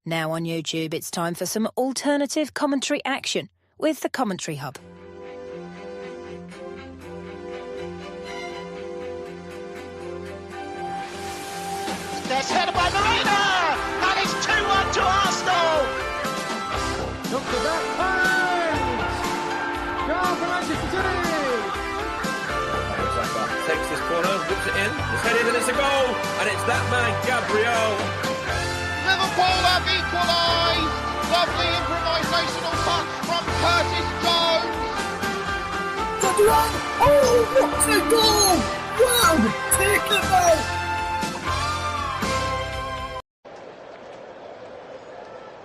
Now on YouTube, it's time for some alternative commentary action with the Commentary Hub. There's headed by Marina, and it's 2-1 to Arsenal. Look at that pass! Goal for Manchester City! Takes this corner, whips it in, it's headed and it's a goal, and it's that man, Gabriel. Liverpool have equalised. Lovely improvisational touch from Curtis Jones. Oh, what a goal! Wow, take it out!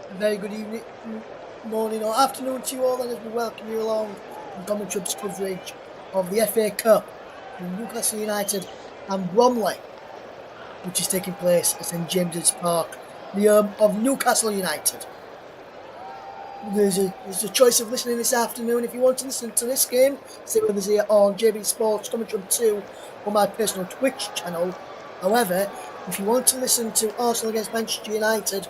A very good evening, morning or afternoon to you all, and as we welcome you along in Commentary Hub's coverage of the FA Cup from Newcastle United and Bromley, which is taking place at St James's Park, the home of Newcastle United. There's a choice of listening this afternoon. If you want to listen to this game, stay with us here on JB Sports Commentary Hub 2 on my personal Twitch channel. However, if you want to listen to Arsenal against Manchester United,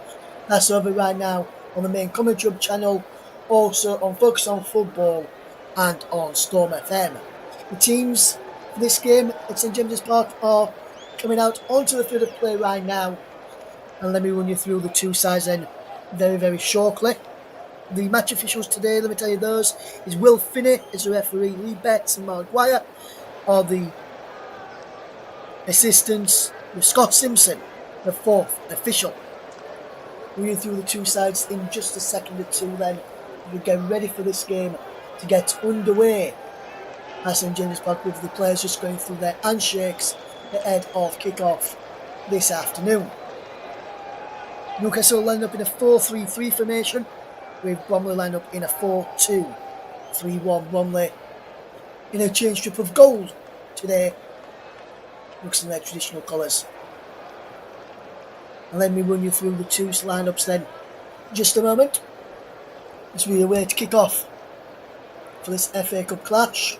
that's over right now on the main Commentary Hub channel, also on Focus on Football and on Storm FM. The teams for this game at St James's Park are coming out onto the field of play right now, and let me run you through the two sides then very, very shortly. The match officials today, let me tell you those, is Will Finney as the referee, Lee Betts and Mark Dwyer are the assistants, with Scott Simpson, the fourth official. Running through the two sides in just a second or two then, we get ready for this game to get underway at St James's Park, with the players just going through their handshakes ahead of kick-off this afternoon. Newcastle lined up in a 4-3-3 formation, with Bromley lined up in a 4-2-3-1. Bromley in a change strip of gold today, looks in their traditional colours. And let me run you through the two lineups then just a moment, as we await to kick off for this FA Cup clash.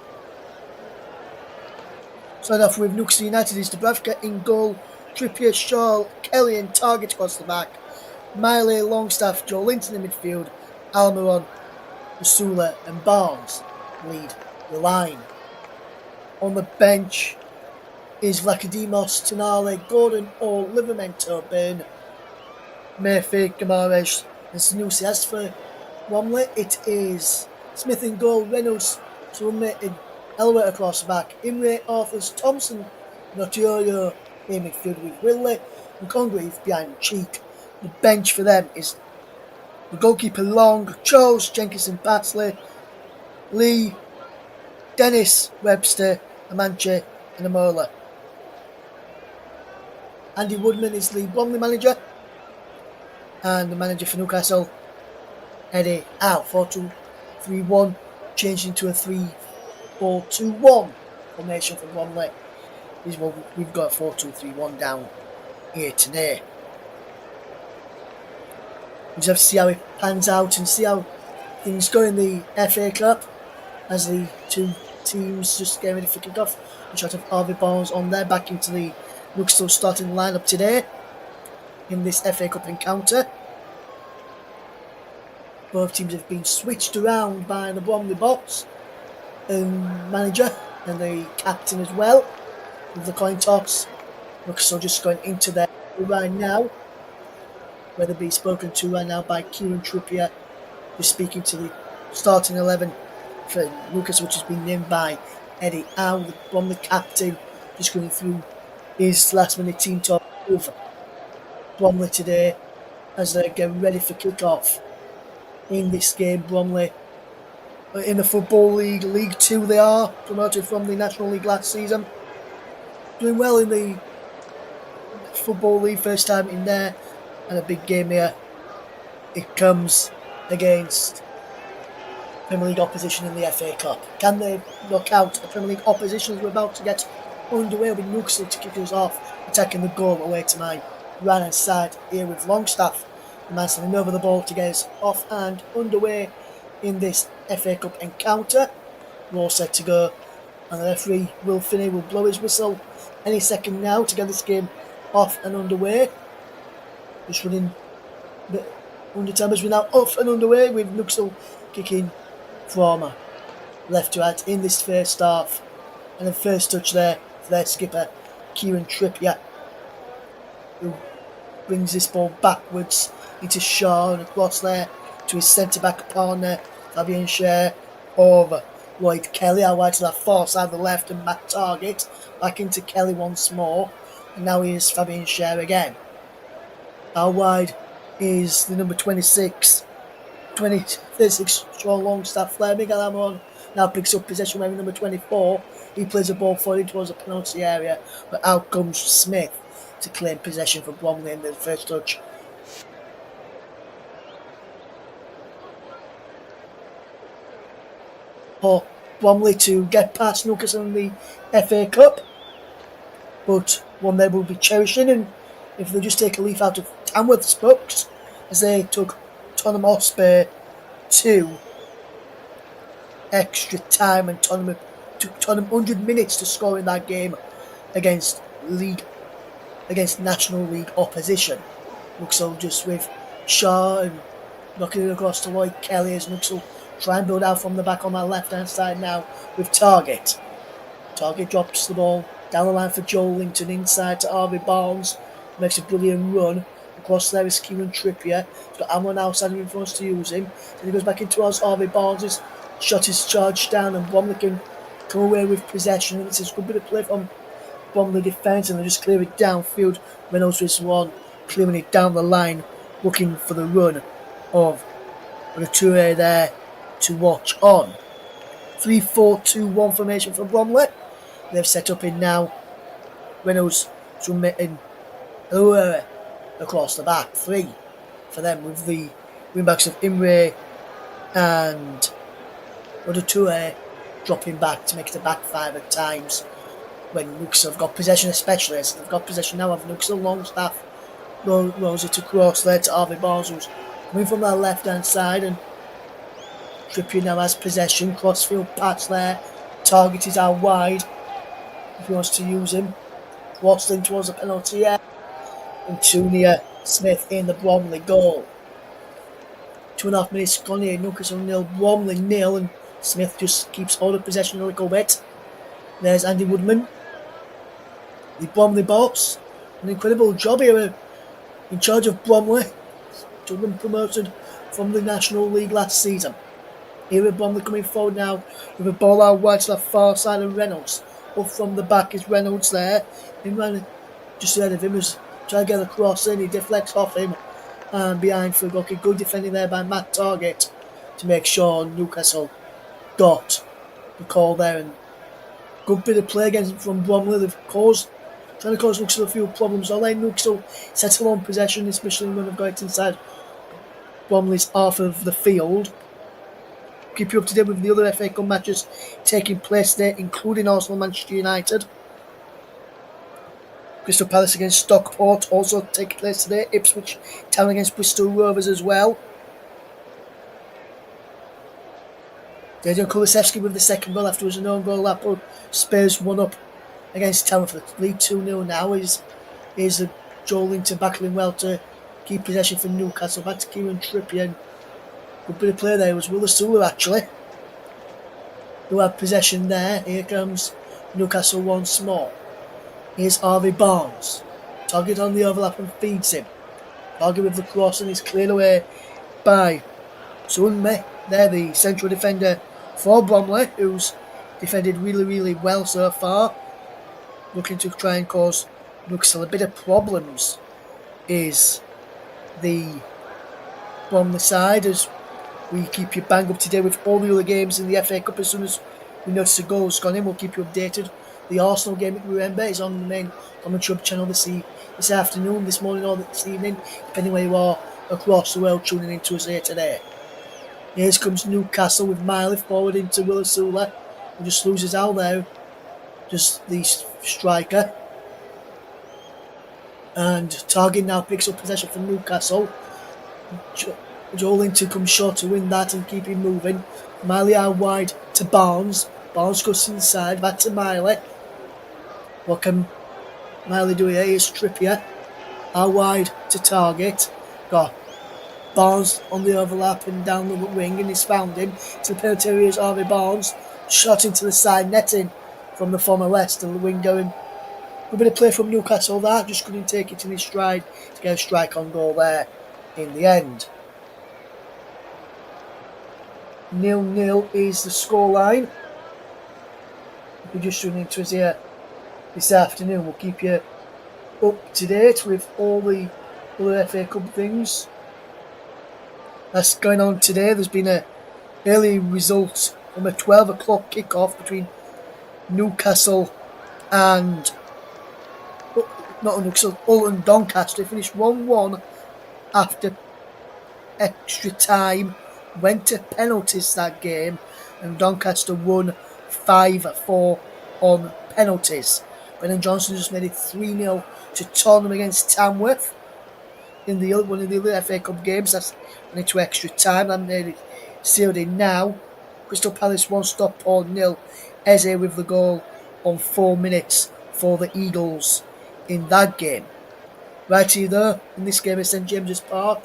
Starting off with Newcastle United is Dubravka in goal, Trippier, Shaw, Kelly and Target across the back, Miley, Longstaff, Joe Linton in midfield, Almiron, Basula and Barnes lead the line. On the bench is Vlachodimos, Tonali, Gordon, All, Livramento, Byrne, Murphy, Guimaraes and Sanusi. As for Bromley, it is Smith in goal, Reynolds, Summe, Elway across the back, Imre, Arthurs, Thompson, Notioyo in midfield with Willie and Congreve behind Cheek. The bench for them is the goalkeeper Long, Charles, Jenkinson, Patsley, Lee, Dennis, Webster, Amanche and Amola. Andy Woodman is the Bromley manager, and the manager for Newcastle, Eddie Howe. 4-2-3-1, changed into a 3-4-2-1 formation for Bromley. Is what we've got, 4-2-3-1 down here today. We just have to see how it pans out and see how things go in the FA Cup as the two teams just get ready for kick-off. A shot of Harvey Barnes on there, back into the Newcastle starting lineup today in this FA Cup encounter. Both teams have been switched around by the Bromley boss and manager and the captain as well, with the coin toss. Newcastle just going into there right now, where they'll be spoken to right now by Kieran Trippier, who's speaking to the starting 11 for Newcastle, which has been named by Eddie Howe, the Bromley captain, just going through his last minute team talk with Bromley today as they get ready for kick-off in this game. Bromley in the Football League, League 2 they are, promoted from the National League last season. Doing well in the Football League, first time in there, and a big game here. It comes against Premier League opposition in the FA Cup. Can they knock out the Premier League opposition as we're about to get underway with Newcastle to kick us off, attacking the goal away to my right hand side here with Longstaff. The man sending over the ball to get us off and underway in this FA Cup encounter. We're all set to go, and the referee Will Finney will blow his whistle any second now to get this game off and underway. Just running Under time as we're now off and underway with Newcastle kicking from left to right in this first half. And the first touch there for their skipper, Kieran Trippier, who brings this ball backwards into Shaw and across there to his centre-back partner, Fabian Schär, over Lloyd Kelly, out wide to that far side of the left, and Matt Targett back into Kelly once more. And now here's Fabian Schär again. Out wide is the number 36 strong Longstaff player, Miguel Amon. Now picks up possession wearing number 24. He plays the ball forward towards the penalty area, but out comes Smith to claim possession for Bromley in the first touch. For Bromley to get past Newcastle in the FA Cup, but one they will be cherishing, and if they just take a leaf out of Tamworth's books, as they took Tottenham Hotspur to extra time, and Tottenham took Tottenham 100 minutes to score in that game against National League opposition. Newcastle just with Shaw and knocking it across to Lloyd Kelly as Newcastle try and build out from the back on that left hand side now with Targett. Targett drops the ball down the line for Joel Linton inside to Harvey Barnes, makes a brilliant run. Across there is Kieran Trippier. He's got Amon outside in front to use him. Then he goes back in towards Harvey Barnes. His shot is charged down and Bromley can come away with possession. And it's a good bit of play from Bromley defence, and they just clear it downfield. Reynolds with one, clearing it down the line, looking for the run of the Toure there to watch on. 3-4-2-1 formation for Bromley. They've set up in now. Reynolds submitting across the back. 3 for them with the wingbacks of Imre and Toure dropping back to make it a back 5 at times. When Newcastle have got possession, especially as they've got possession now of Newcastle. Longstaff rolls it across there to Harvey Barnes, who's coming from that left hand side, and Trippier now has possession. Crossfield patch there. Target is out wide if he wants to use him. Watston towards the penalty area. And Tunia Smith in the Bromley goal. 2.5 minutes gone here. Newcastle 0, Bromley 0, and Smith just keeps hold of possession a little bit. There's Andy Woodman, the Bromley boss. An incredible job here in charge of Bromley. To them promoted from the National League last season. Here with Bromley coming forward now with a ball out wide to the far side of Reynolds. Up from the back is Reynolds there. Him ran just ahead of him as trying to get a cross in. He deflects off him and behind for Goki. Good defending there by Matt Targett to make sure Newcastle got the call there. And good bit of play against from Bromley. They've trying to cause Newcastle a few problems. Although Newcastle settle on possession, especially when they've got it inside Bromley's half of the field. Keep you up to date with the other FA Cup matches taking place there, including Arsenal Manchester United. Crystal Palace against Stockport also taking place today. Ipswich Town against Bristol Rovers as well. Dejan Kulusevski with the second goal afterwards, an own goal that put Spurs 1 up against Town for the lead 2-0 now. Is Joel Linton battling well to keep possession for Newcastle. Back to Kieran Trippier. And good bit of play there was Willa Sula actually, who had possession there. Here comes Newcastle once more. Here's Harvey Barnes. Target on the overlap and feeds him. Target with the cross and is cleared away by Sunme. There, the central defender for Bromley, who's defended really, really well so far. Looking to try and cause Newcastle a bit of problems is the Bromley side, as we keep you bang up to date with all the other games in the FA Cup. As soon as we notice a goal's gone in, we'll keep you updated. The Arsenal game, remember, is on the main commentary channel this afternoon, this morning or this evening, depending where you are across the world tuning into us here today. Here comes Newcastle with Miley forward into Willa Sula, who just loses out there, just the striker. And Target now picks up possession for Newcastle. Joel Linton comes short to win that and keep him moving. Miley out wide to Barnes. Barnes goes inside, back to Miley. What can Miley do here? Here's Trippier. Out wide to Target. Got Barnes on the overlap and down the wing, and he's found him. To the penalty area is Harvey Barnes. Shot into the side netting from the former Leicester wing going. A bit of play from Newcastle there, just couldn't take it in his stride to get a strike on goal there in the end. 0-0 is the scoreline. We're just running into us here this afternoon. We'll keep you up to date with all the other FA Cup things that's going on today. There's been a early result from a 12 o'clock kick-off between Newcastle and Hull and Doncaster. Finished 1-1 after extra time. Went to penalties that game, and Doncaster won 5-4 on penalties. Brennan Johnson just made it 3-0 to Tottenham against Tamworth in one of the other FA Cup games. That's went into extra time. That made it sealed in now. Crystal Palace 1 Stockport 0. Eze with the goal on 4 minutes for the Eagles in that game. Right here in this game at St James's Park,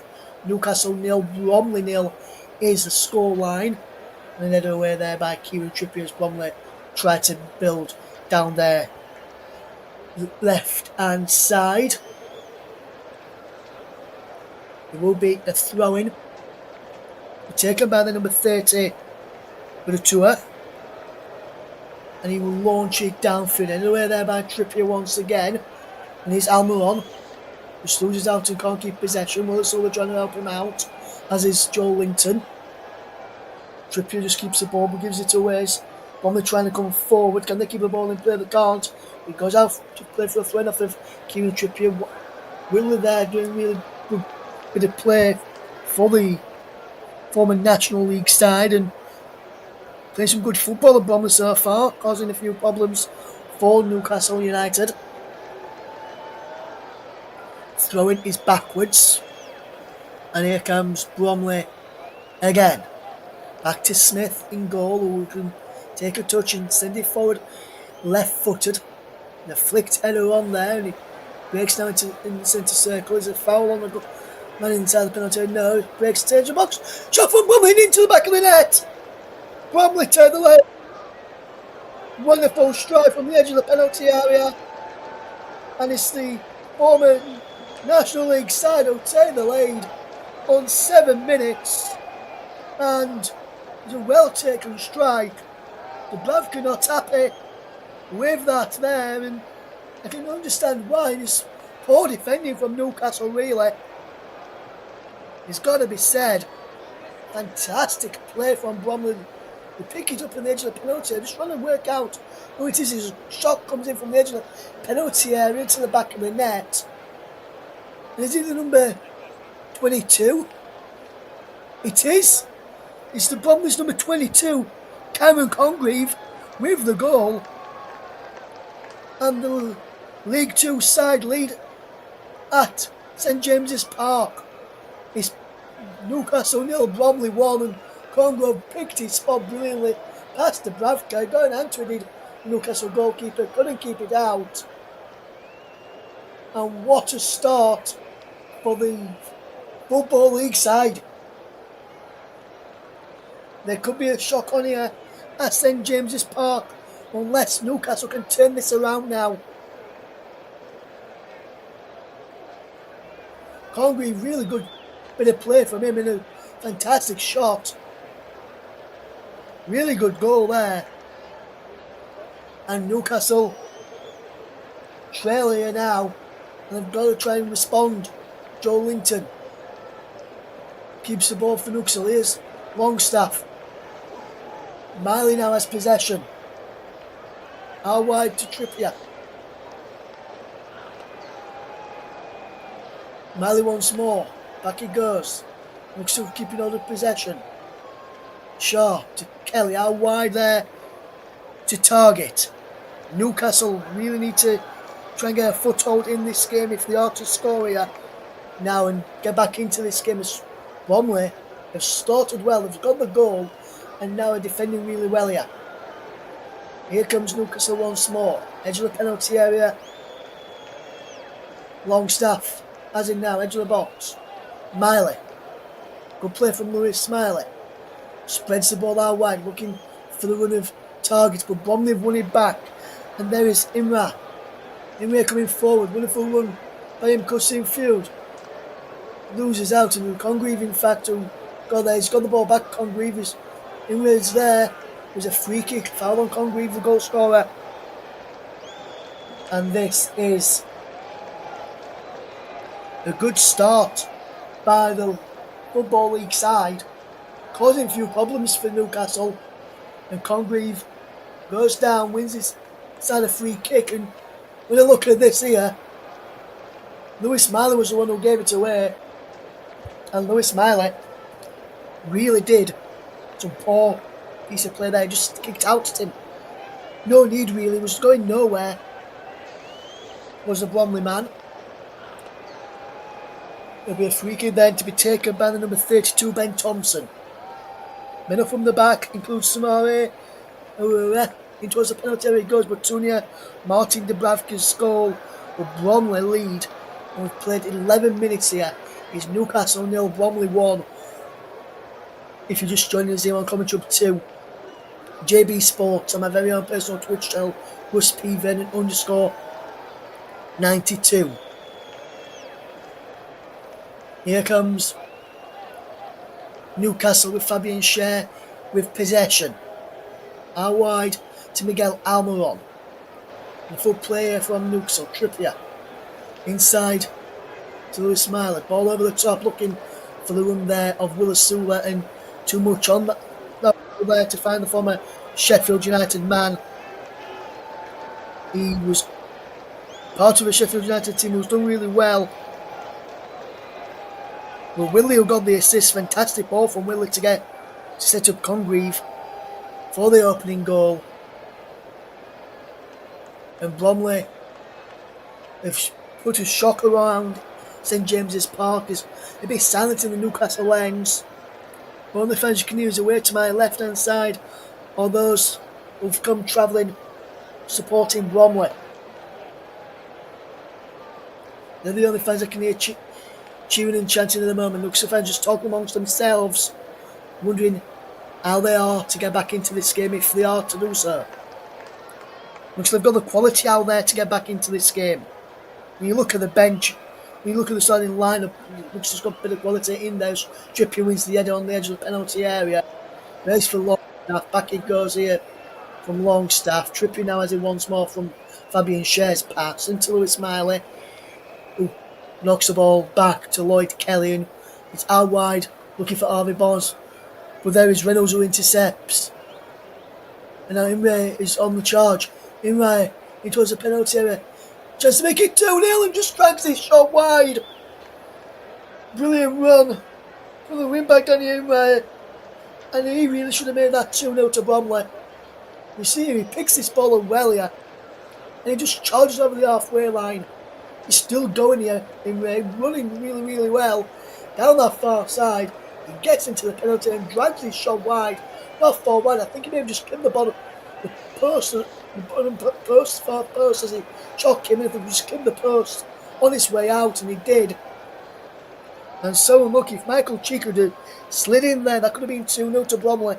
Newcastle 0, Bromley 0 is the scoreline. And headed away there by Kieran Trippier as Bromley tried to build down there left hand side. It will be a throw-in taken by the number 30 with a tour, and he will launch it downfield. Headed away there by Trippier once again, and here's Almiron, which loses out and can't keep possession. Will Silva trying to help him out, as is Joe Linton. Trippier just keeps the ball but gives it away. Bromley trying to come forward. Can they keep the ball in play? They can't. He goes out to play for a throw off of Kieran Trippier. Willie there doing really good bit of play for the former National League side and playing some good football at Bromley so far, causing a few problems for Newcastle United. Throwing is backwards, and here comes Bromley again. Back to Smith in goal, who can take a touch and send it forward left-footed. And a flicked header on there, and he breaks now in the centre circle. Is a foul on the man inside the penalty? No, it breaks the edge of the box. Shot from Bromley into the back of the net. Bromley to the left. Wonderful strike from the edge of the penalty area. And it's the former National League side who take the lead on 7 minutes. And it's a well taken strike. The Bravka not happy with that there, and I can understand why. It's poor defending from Newcastle, really. It's got to be said. Fantastic play from Bromley. They pick it up on the edge of the penalty area, just trying to work out who it is. His shot comes in from the edge of the penalty area into the back of the net. And is it the number 22? It is. It's the Bromley's number 22, Cameron Congreve, with the goal. And the League 2 side lead at St James's Park. It's Newcastle 0, Bromley 1, and Congreve picked his spot brilliantly past the Bravka. Going into it, Newcastle goalkeeper couldn't keep it out. And what a start for the Football League side. There could be a shock on here at St James's Park unless Newcastle can turn this around now. Congreve, really good bit of play from him in a fantastic shot. Really good goal there. And Newcastle trail here now, and they've got to try and respond. Joe Linton keeps the ball for Newcastle. Here's Longstaff. Miley now has possession. Out wide to Trippier. Miley once more. Back he goes. Newcastle keeping hold of possession. Shaw to Kelly. Out wide there to Target. Newcastle really need to try and get a foothold in this game if they are to score here now and get back into this game. As Bromley have started well. They've got the goal and now are defending really well here. Here comes Newcastle once more. Edge of the penalty area. Longstaff, as in now, edge of the box. Miley. Good play from Lewis Smiley. Spreads the ball out wide, looking for the run of targets, but Bromley have won it back. And there is Imra. Imra coming forward, wonderful run by him cutting field. Loses out, and Congreve, in fact, who got there. He's got the ball back. Congreve is Imra's there. There's a free kick, foul on Congreve, the goal scorer. And this is a good start by the Football League side, causing a few problems for Newcastle. And Congreve goes down, wins his side a free kick. And when I look at this here, Lewis Smiley was the one who gave it away. And Lewis Smiley really did some poor piece of play there, just kicked out at him. No need really, was going nowhere. Was the Bromley man. There'll be a free kick then to be taken by the number 32, Ben Thompson. Men up from the back, includes Samari. Into the penalty area it goes, but Tunia, Martin Dubravka's goal will Bromley lead. And we've played 11 minutes here. It's Newcastle 0, Bromley 1. If you're just joining us here on Commentary Up 2, JB Sports on my very own personal Twitch channel, Russ P. Vernon _92. Here comes Newcastle with Fabian Schär with possession. Out wide to Miguel Almiron. The full player from Newcastle, Trippier. Inside to Lewis Smiley. Ball over the top, looking for the run there of Willis Sula, and too much on that there to find the former Sheffield United man. He was part of the Sheffield United team who's done really well. Well, Willie, who got the assist, fantastic ball from Willie to set up Congreve for the opening goal. And Bromley have put a shock around St James's Park. Is a bit silent in the Newcastle ends. Only fans you can use away to my left hand side are those who've come travelling supporting Bromley. They're the only fans I can hear cheering and chanting at the moment. Newcastle fans just talking amongst themselves, wondering how they are to get back into this game, if they are to do so. Newcastle have got the quality out there to get back into this game. When you look at the bench, when you look at the starting lineup, Newcastle's got a bit of quality in there. Trippier wins the header on the edge of the penalty area. Race for Longstaff. Back it goes here from Longstaff. Trippier now has it once more from Fabian Schär's pass into Lewis Smiley, who knocks the ball back to Lloyd Kelly, and it's out wide looking for Harvey Barnes, but there is Reynolds who intercepts. And now Imre is on the charge. Imre into the penalty area, tries to make it 2-0 and just drags this shot wide. Brilliant run from the wing back Danny Imre, and he really should have made that 2-0 to Bromley. You see him, he picks this ball up well here, and he just charges over the halfway line. He's still going here, running really, really well down that far side. He gets into the penalty and drags his shot wide. Not far wide, I think he may have just clipped the bottom, the post, far post as he shot him in. I think he just clipped the post on his way out, and he did. And so unlucky, if Michael Cheeker had slid in there, that could have been 2-0 to Bromley.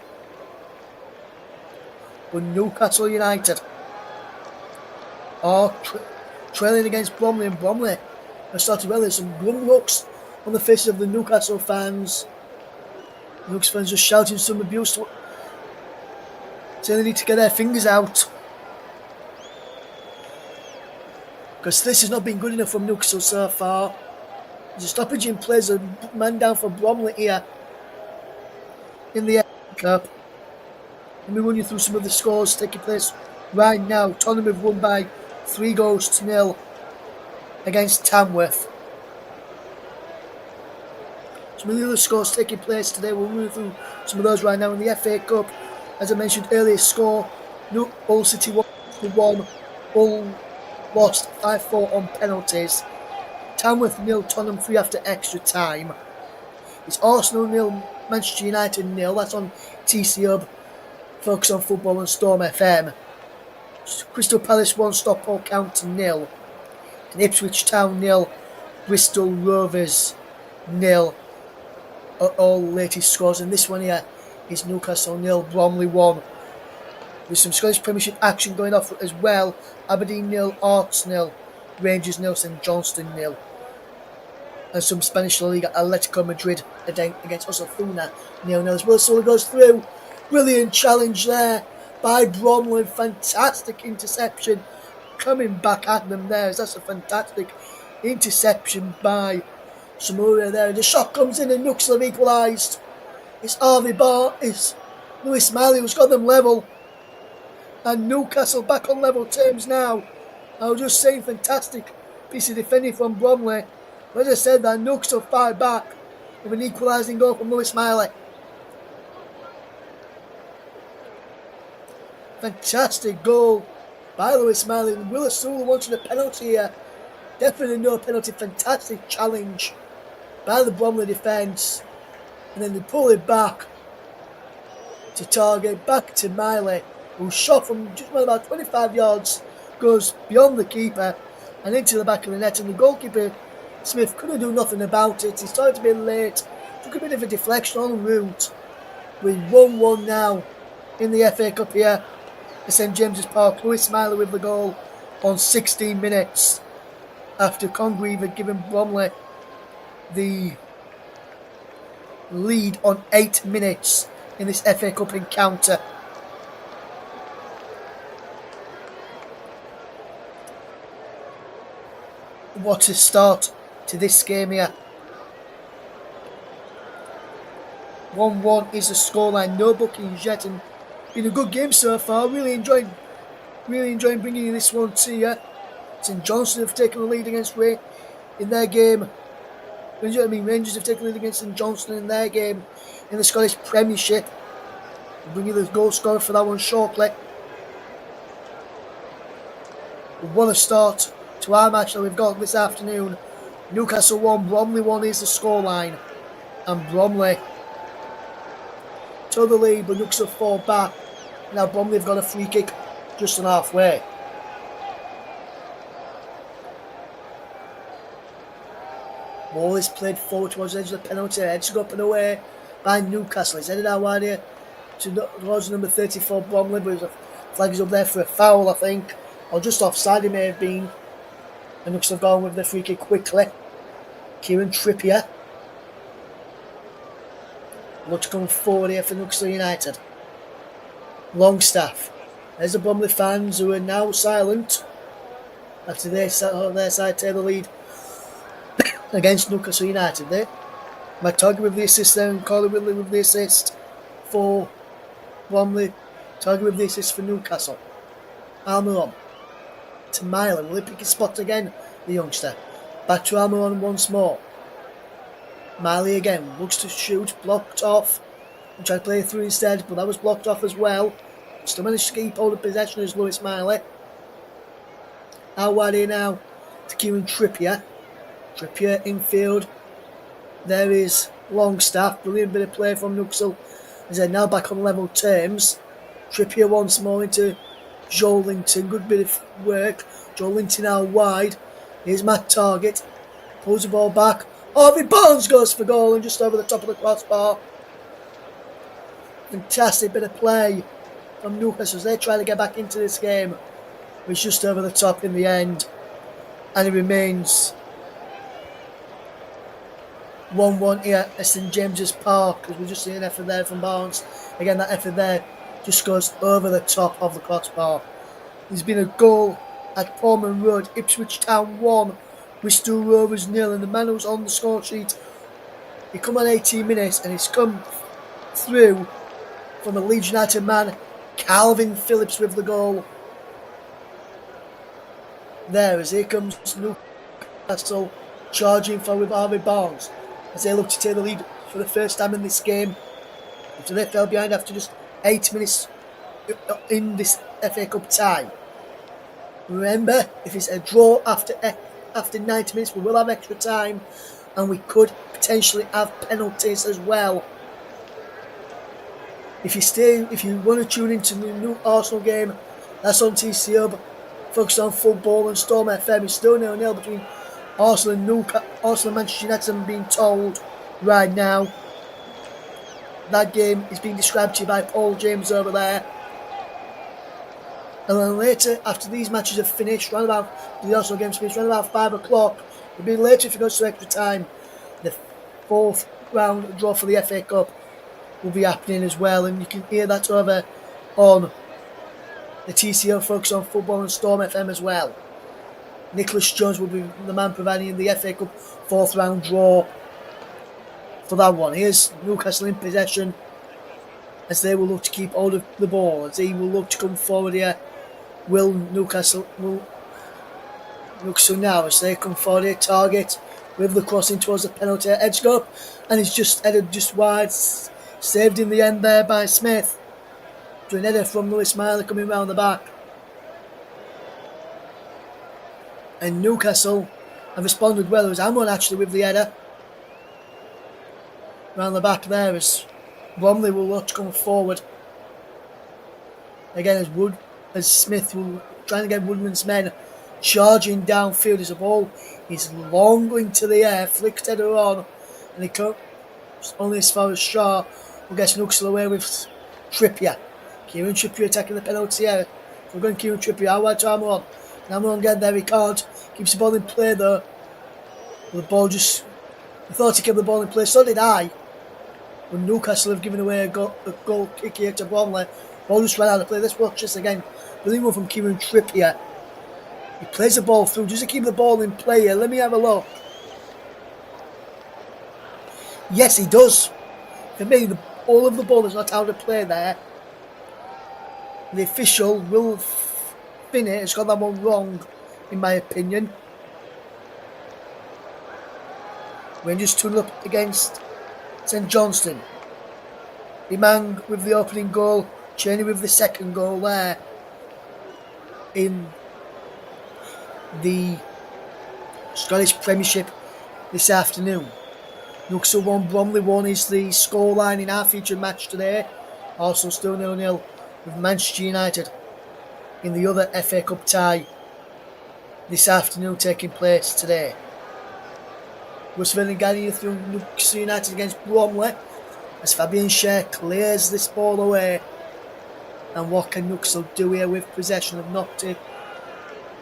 But Newcastle United are trailing against Bromley, and Bromley have started well. There's some glum looks on the faces of the Newcastle fans. Newcastle fans just shouting some abuse, saying they need to get their fingers out, because this has not been good enough from Newcastle so far. There's a stoppage in play, a man down for Bromley here in the FA Cup. Let me run you through some of the scores taking place right now. Tottenham have won by 3-0 against Tamworth. Some of the other scores taking place today, we'll run through some of those right now. In the FA Cup, as I mentioned earlier, score Hull City 1-1, Hull lost 5-4 on penalties. Tamworth 0, Tottenham 3 after extra time. It's Arsenal 0, Manchester United 0. That's on TC Hub, Focus on Football and Storm FM. Crystal Palace 1, Stockport County 0. And Ipswich Town 0, Bristol Rovers 0. all latest scores, and this one here is Newcastle 0, Bromley 1. With some Scottish Premiership action going off as well. Aberdeen 0, Hearts 0, Rangers 0, St Johnstone 0. And some Spanish La Liga, Atletico Madrid against Osasuna 0-0 as well. So it goes through. Brilliant challenge there by Bromley. Fantastic interception coming back at them there. That's a fantastic interception by Samura there. The shot comes in and Nooks have equalised. It's it's Lewis Smiley who's got them level. And Newcastle back on level terms now. I was just saying, fantastic piece of defending from Bromley. As I said, that Nooks will fight back with an equalising goal from Lewis Smiley. Fantastic goal by Lewis Smiley. Willis Sewell wanted a penalty here. Definitely no penalty. Fantastic challenge by the Bromley defence. And then they pull it back to target, back to Miley, who shot from just about 25 yards, goes beyond the keeper and into the back of the net. And the goalkeeper, Smith, couldn't do nothing about it. He started to be late, took a bit of a deflection en route. With 1-1 now in the FA Cup here at St James's Park. Lewis Smiley with the goal on 16 minutes after Congreve had given Bromley the lead on 8 minutes in this FA Cup encounter. What a start to this game here. 1-1 is the scoreline. No bookings yet, and been a good game so far. Really enjoying bringing this one to you. St Johnstone have taken the lead against Ray in their game. Rangers have taken the lead against St Johnstone in their game in the Scottish Premiership. We'll bring you the goal scorer for that one shortly. What a start to our match that we've got this afternoon. Newcastle 1, Bromley 1 is the scoreline. And Bromley to the lead, but Newcastle fall back. Now Bromley have got a free kick just on halfway. Ball is played forward towards the edge of the penalty area. Heads up and away by Newcastle. He's headed out wide here towards number 34 Bromley, but the flag is up there for a foul, I think. Or just offside he may have been. And Newcastle have gone with the free kick quickly. Kieran Trippier looks coming forward here for Newcastle United. Longstaff. There's the Bromley fans who are now silent after they on their side take the lead against Newcastle United there. McTarget with the assist there and Colin Whitley with the assist for Bromley. Target with the assist for Newcastle. Almiron to Milan. Will he pick his spot again, the youngster? Back to Almiron once more. Miley again looks to shoot, blocked off. And tried to play through instead, but that was blocked off as well. Still managed to keep hold of possession as Lewis Miley. Out wide here now to Kieran Trippier. Trippier infield. There is Longstaff. Brilliant bit of play from Newcastle. As they're now back on level terms. Trippier once more into Joel Linton. Good bit of work. Joel Linton out wide. Here's Matt Target. Pulls the ball back. Harvey Barnes goes for goal and just over the top of the crossbar. Fantastic bit of play from Newcastle as they try to get back into this game. It's just over the top in the end. And it remains 1-1 here at St James's Park, because we just see an effort there from Barnes. Again, that effort there just goes over the top of the crossbar. There's been a goal at Portman Road, Ipswich Town 1, Bristol Rovers 0, and the man who's on the score sheet, he come on 18 minutes and he's come through from a Leeds United man, Calvin Phillips with the goal. There, as here comes Newcastle charging forward with Harvey Barnes as they look to take the lead for the first time in this game. After they fell behind after just 8 minutes in this FA Cup tie. Remember, if it's a draw after 90 minutes, we will have extra time and we could potentially have penalties as well. If you want to tune into the new Arsenal game, that's on TC Hub. Focused on football and Storm FM. It's still 0-0 between Arsenal and Manchester United, I'm being told right now. that game is being described to you by Paul James over there. And then later, after these matches have finished, the Arsenal games finished around about 5 o'clock. It'll be later if it goes to extra time. The 4th round draw for the FA Cup will be happening as well, and you can hear that over on the TCO Focus on Football and Storm FM as well. Nicholas Jones will be the man providing the FA Cup 4th round draw for that one. Here's Newcastle in possession as they will look to keep hold of the ball, as he will look to come forward here. Newcastle now as they come forward here, target with the crossing towards the penalty edge up, and it's just headed just wide, saved in the end there by Smith. To an header from Lewis Miley coming round the back. And Newcastle have responded well. It was Amon actually with the header round the back there, as Bromley will look to come forward again as Smith will trying to get Woodman's men charging downfield as the ball is long going to the air, flicked header on, and he comes only as far as Shaw, who gets Newcastle away with Trippier. Kieran Trippier attacking the penalty area. So we're going Kieran Trippier out wide to Amon. And Amon get there, he can't. Keeps the ball in play though. The ball just, I thought he kept the ball in play, so did I. When Newcastle have given away a goal kick here to Bromley. Ball just ran out of play. Let's watch this again. Brilliant one from Kieran Trippier. He plays the ball through just to keep the ball in play here. Let me have a look. Yes, he does. For me, all of the ball is not out of play there. The official will spin it. It's got that one wrong, in my opinion. Rangers 2 up against St Johnstone. Imang with the opening goal, Cheney with the second goal there in the Scottish Premiership this afternoon. Newcastle 1, Bromley 1 is the scoreline in our featured match today. Also still 0-0 with Manchester United in the other FA Cup tie this afternoon taking place today. Westfield and guiding you through Newcastle United against Bromley as Fabian Schär clears this ball away. And what can Newcastle do here with possession? Have knocked it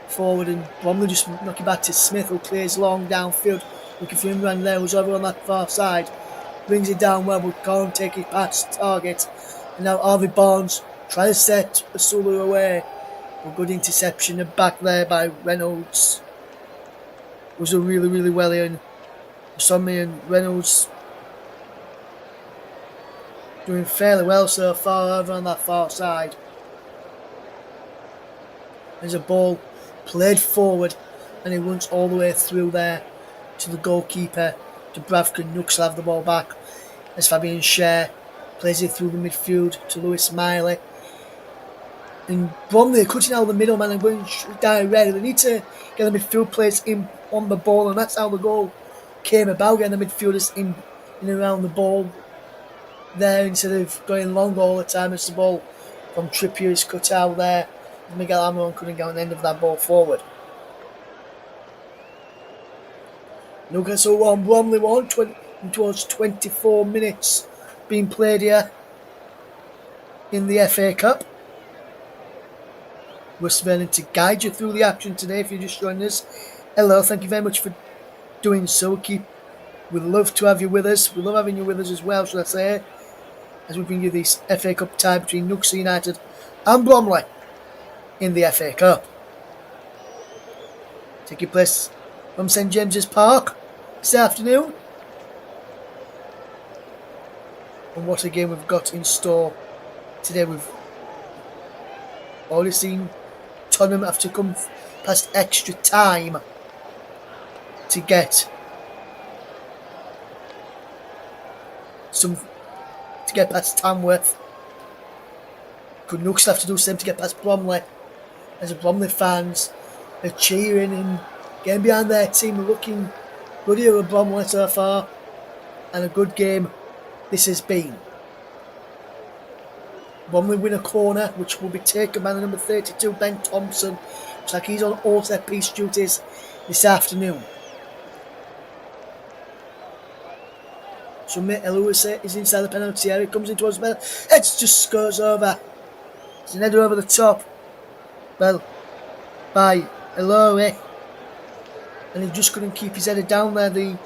forward and Bromley just knock it back to Smith, who clears long downfield. Looking for Imran there, who's over on that far side. Brings it down well, but can't take it past target. And now Harvey Barnes tries to set Asulu away. A good interception and back there by Reynolds. Was a really well in. Sommi and Reynolds doing fairly well so far over on that far side. There's a ball played forward and he runs all the way through there to the goalkeeper, to Bravka. Newcastle have the ball back as Fabian Schär plays it through the midfield to Lewis Miley. And Bromley are cutting out the middleman and going direct. They need to get the midfield players in on the ball, and that's how the goal came about, getting the midfielders in and around the ball there instead of going long all the time as the ball from Trippier is cut out there. Miguel Almiron couldn't get on the end of that ball forward. Newcastle 1, Bromley 1, towards 24 minutes being played here in the FA Cup. We're surveilling to guide you through the action today if you're just joining us. Hello, thank you very much for doing so. We'd love to have you with us. We love having you with us as well, should I say, as we bring you this FA Cup tie between Newcastle United and Bromley in the FA Cup. Taking place from St James's Park this afternoon. And what a game we've got in store today. We've already seen Tottenham have to come past extra time to get past Tamworth. Could Newcastle have to do the same to get past Bromley? As the Bromley fans are cheering and getting behind their team, looking good here with Bromley so far, and a good game this has been. Bromley win a corner, which will be taken by the number 32, Ben Thompson. Looks like he's on all set piece duties this afternoon. So Lewis is inside the penalty area, comes in towards the middle, it just goes over. It's an header over the top. Well, by Eloy. And he just couldn't keep his header down there, the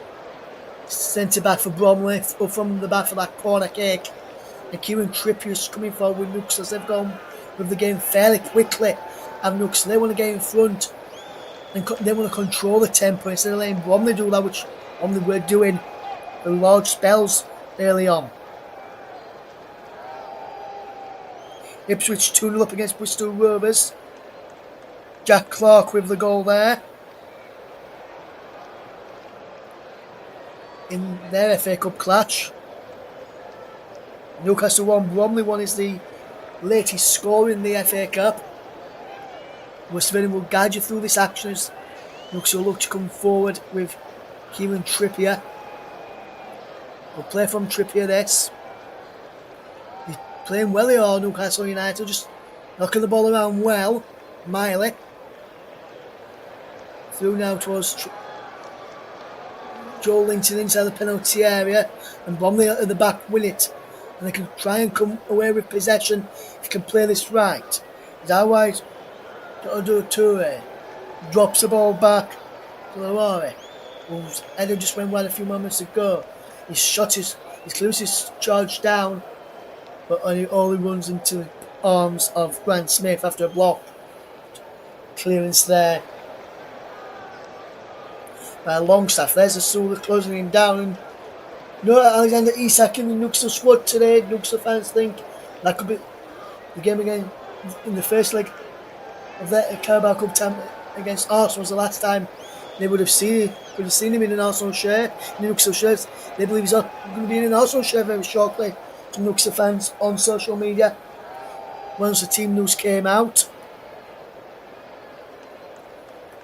centre back for Bromley, up from the back for that corner kick. And Kieran Trippier's coming forward with Newcastle as they've gone with the game fairly quickly. And Newcastle, they want to get in front and they want to control the tempo instead of letting Bromley do that, which Bromley were doing for large spells early on. Ipswich 2-0 up against Bristol Rovers. Jack Clark with the goal there. In their FA Cup clash. Newcastle 1, Bromley 1 is the latest score in the FA Cup. Western will guide you through this action as Newcastle look to come forward with Kieran Trippier. We'll play from Trippier this. He's playing well here, Newcastle United, just knocking the ball around well. Miley. Through now towards Joel Linton inside the penalty area, and Bromley at the back win it. And they can try and come away with possession if they can play this right. Otherwise, Toure drops the ball back to Lawari, whose header just went wide a few moments ago. His shot is his closest charge down, but only runs into the arms of Grant Smith after a block clearance there by Longstaff. There's a Sula closing him down, and Alexander Isak in the Newcastle squad today. Newcastle fans think that could be the game again in the first leg of that Carabao Cup time against Arsenal. Was the last time they would have seen him in an Arsenal shirt, in the Newcastle shirts. They believe he's going to be in an Arsenal shirt very shortly. To Newcastle fans on social media, once the team news came out.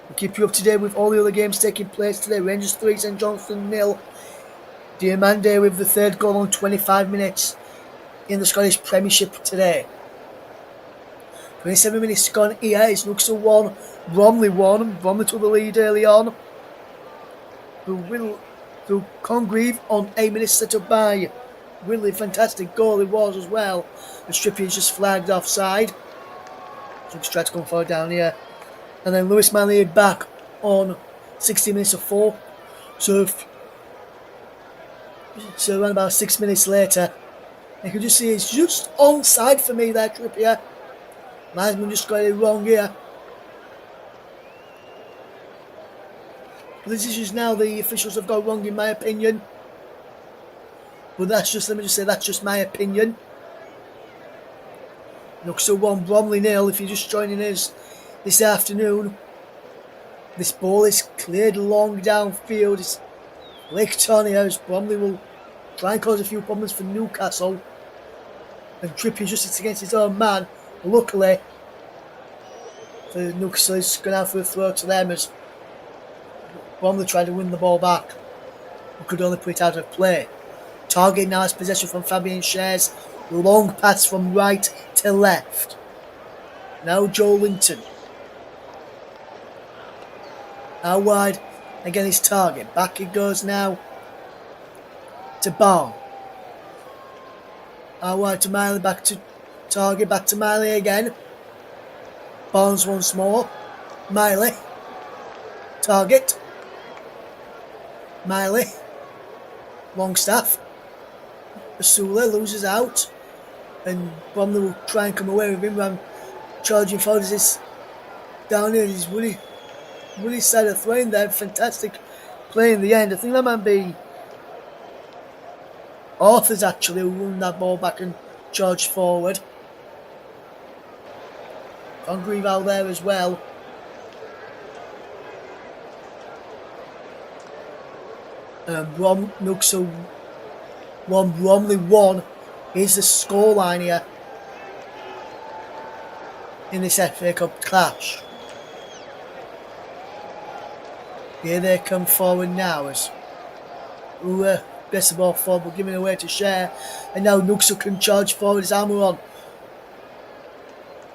We'll keep you up to date with all the other games taking place today. Rangers 3, St Johnstone 0. Diamande with the third goal on 25 minutes in the Scottish Premiership today. 27 minutes gone here. It's Newcastle 1, Bromley 1. Bromley took the lead early on. Through Congreve on 8 minutes, set up by Ridley. Fantastic goal it was as well. The Trippier just flagged offside. So he's tried to come forward down here. And then Lewis Manley back on 60 minutes of 4. So around about 6 minutes later, you can just see it's just onside for me there, Trippier. Linesman just got it wrong here. But this is just now the officials have got wrong in my opinion. But let me just say that's just my opinion. Newcastle 1, Bromley 0. If you're just joining us this afternoon, this ball is cleared long downfield. It's Blake Tony as Bromley will try and cause a few problems for Newcastle. And Trippier just sits against his own man. Luckily, for Newcastle, he's going out for a throw to them as Bromley tried to win the ball back, but could only put it out of play. Target now has possession from Fabian Shares. Long pass from right to left. Now Joel Linton. Out wide. Again his target. Back it goes now to Barn. Out wide to Miley. Back to target. Back to Miley again. Barnes once more. Miley. Target. Miley. Longstaff. Asula loses out. And Bromley will try and come away with him. I'm charging forward as this down here. He's really side of throwing there. Fantastic play in the end. I think that might be Arthur's actually who won that ball back and charged forward. Congreve out there as well. Newcastle 1, Bromley 1 is the scoreline here in this FA Cup clash. Here they come forward now as gets the ball forward but giving away to Share, and now Newcastle can charge forward his armour on.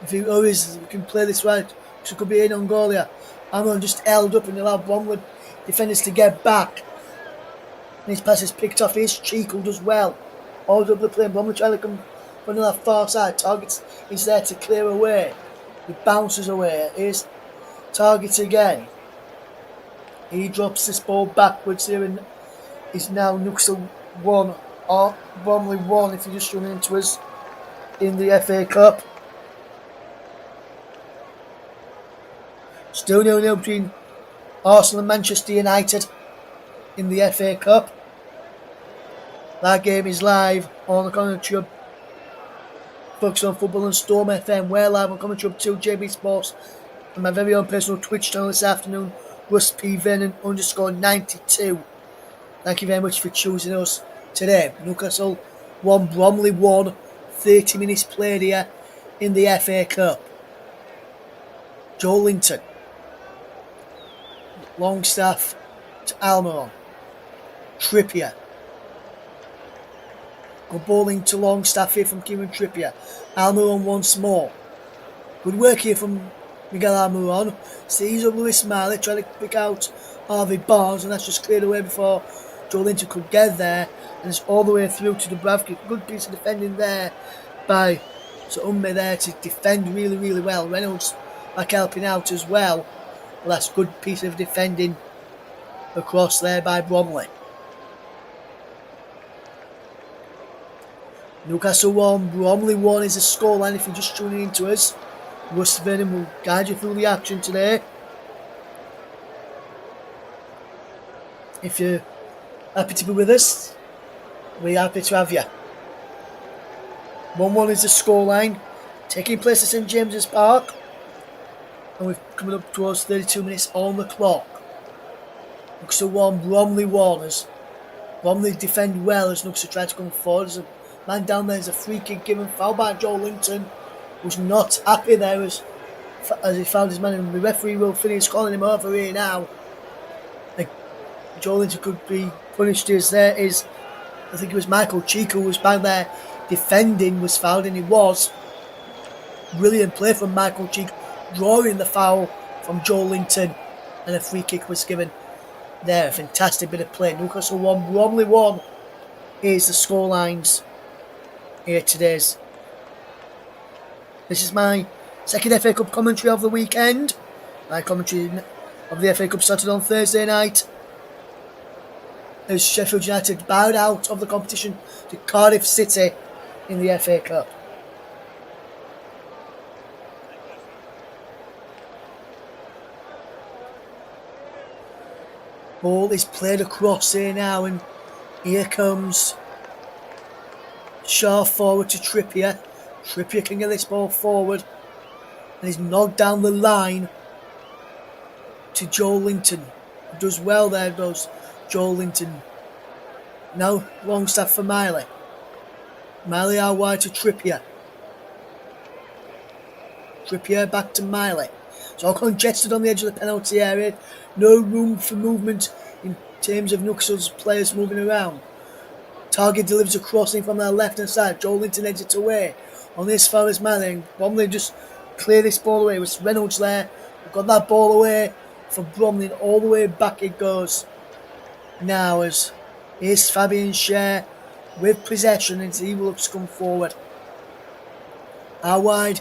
If he always can play this right, so could be in on goal here. Armour just held up and allowed Bromley defenders to get back. And his pass is picked off. Here's Cheekle as well. All over the play. Bromley trying to come from the far side. Target is there to clear away. He bounces away. Here's Target again. He drops this ball backwards here and is now Newcastle 1 or Bromley 1 if you're just running into us in the FA Cup. Still 0-0 between Arsenal and Manchester United in the FA Cup. That game is live on the commentary of Focus on Football and Storm FM. We're live on commentary of 2JB Sports and my very own personal Twitch channel this afternoon, RustPVenon_92. Thank you very much for choosing us today. Newcastle 1, Bromley 1, 30 minutes played here in the FA Cup. Joe Linton, Longstaff to Almiron, Trippier. Good ball into Longstaff here from Kieran Trippier. Almiron once more. Good work here from Miguel Almiron. Sees up Lewis Miley trying to pick out Harvey Barnes, and that's just cleared away before Joe Linton could get there. And it's all the way through to Dubravka. Good piece of defending there by Umbe there to defend really, really well. Reynolds back helping out as well. Well, that's a good piece of defending across there by Bromley. Newcastle 1, Bromley 1 is the scoreline if you're just tuning into us. Russ Vernon will guide you through the action today. If you're happy to be with us, we're happy to have you. 1-1 is the scoreline, taking place at St James's Park. And we're coming up towards 32 minutes on the clock. Newcastle 1, Bromley 1 as Bromley defend well as Newcastle try to come forward. There's a man down there, there's a free kick given, foul by Joe Linton, who's not happy there as he found his man, and the referee will finish calling him over here now. Joe Linton could be punished as there is, I think it was Michael Cheekle who was back there defending, was fouled, and he was. Brilliant play from Michael Cheekle, drawing the foul from Joe Linton, and a free kick was given there. A fantastic bit of play. Newcastle 1, Bromley 1 is the scorelines here today's. This is my second FA Cup commentary of the weekend. My commentary of the FA Cup started on Thursday night as Sheffield United bowed out of the competition to Cardiff City in the FA Cup. Ball is played across here now, and here comes Shaw forward to Trippier. Trippier can get this ball forward, and he's knocked down the line to Joe Linton. Does well there, does Joe Linton. Now Longstaff for Miley. Miley out wide to Trippier. Trippier back to Miley. It's all congested on the edge of the penalty area. No room for movement in terms of Newcastle's players moving around. Target delivers a crossing from their left hand side. Joe Linton heads it away. On this far as Manning. Bromley just clear this ball away. With Reynolds there. We've got that ball away for Bromley. All the way back it goes. Now as here's Fabian Schär with possession, and he will come forward. Out wide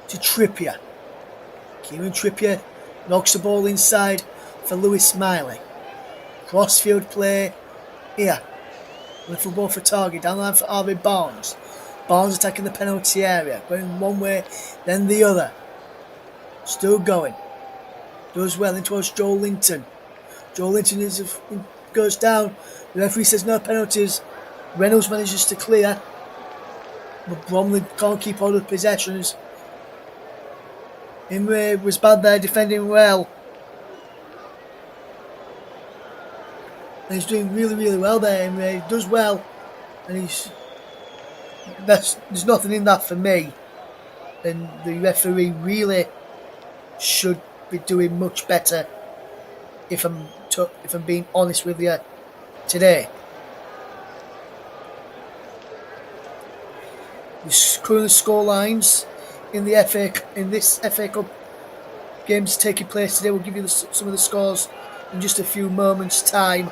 to Trippier. Kieran Trippier knocks the ball inside for Lewis Miley. Crossfield play here. Little ball for Target. Down the line for Harvey Barnes. Barnes attacking the penalty area. Going one way, then the other. Still going. Does well in towards Joe Linton. Joe Linton goes down. The referee says no penalties. Reynolds manages to clear. But Bromley can't keep hold of possessions. Imre was bad there, defending well. And he's doing really, really well there, Imre. He does well. And there's nothing in that for me. And the referee really should be doing much better, if I'm being honest with you today. The current score lines in this FA Cup games taking place today. We'll give you some of the scores in just a few moments' time.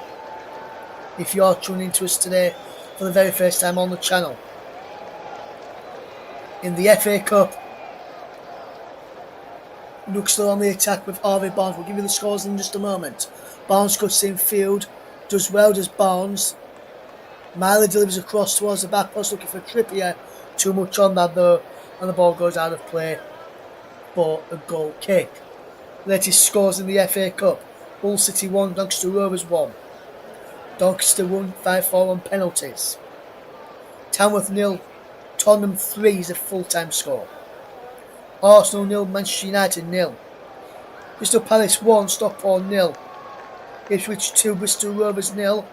if you're tuning into us today for the very first time on the channel. In the FA Cup, Newcastle on the attack with Harvey Barnes. We'll give you the scores in just a moment. Barnes cuts in field, does well, does Barnes. Miley delivers across towards the back post, looking for Trippier. Too much on that though, and the ball goes out of play for a goal kick. Latest scores in the FA Cup: Hull City 1, Doncaster Rovers 1. Doncaster 1, 5-4 on penalties. Tamworth 0, Tottenham 3 is a full-time score. Arsenal 0, Manchester United 0. Crystal Palace 1, Stockport 0. Ipswich 2, Bristol Rovers 0.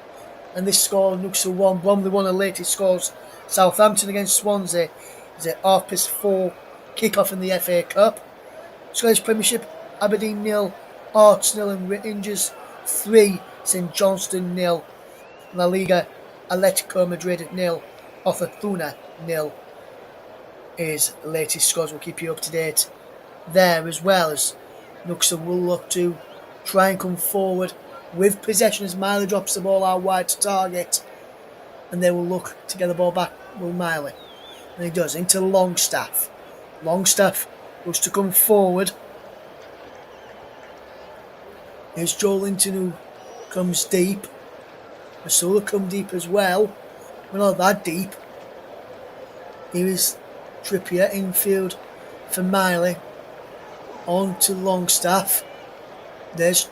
And this score, Newcastle 1, Bromley 1, the latest scores. Southampton against Swansea is at 4:30 kick-off in the FA Cup. Scottish Premiership, Aberdeen 0, Hearts 0 and Rangers 3, St Johnstone 0. La Liga, Atletico Madrid 0, Osasuna 0 is the latest scores. We'll keep you up to date there, as well as Newcastle will look to try and come forward with possession as Miley drops the ball out wide to target, and they will look to get the ball back with Miley, and he does, into Longstaff. Longstaff looks to come forward. Here's Joe Linton, who comes deep. Masula come deep as well, but not that deep. Here is Trippier infield for Miley. On to Longstaff. There's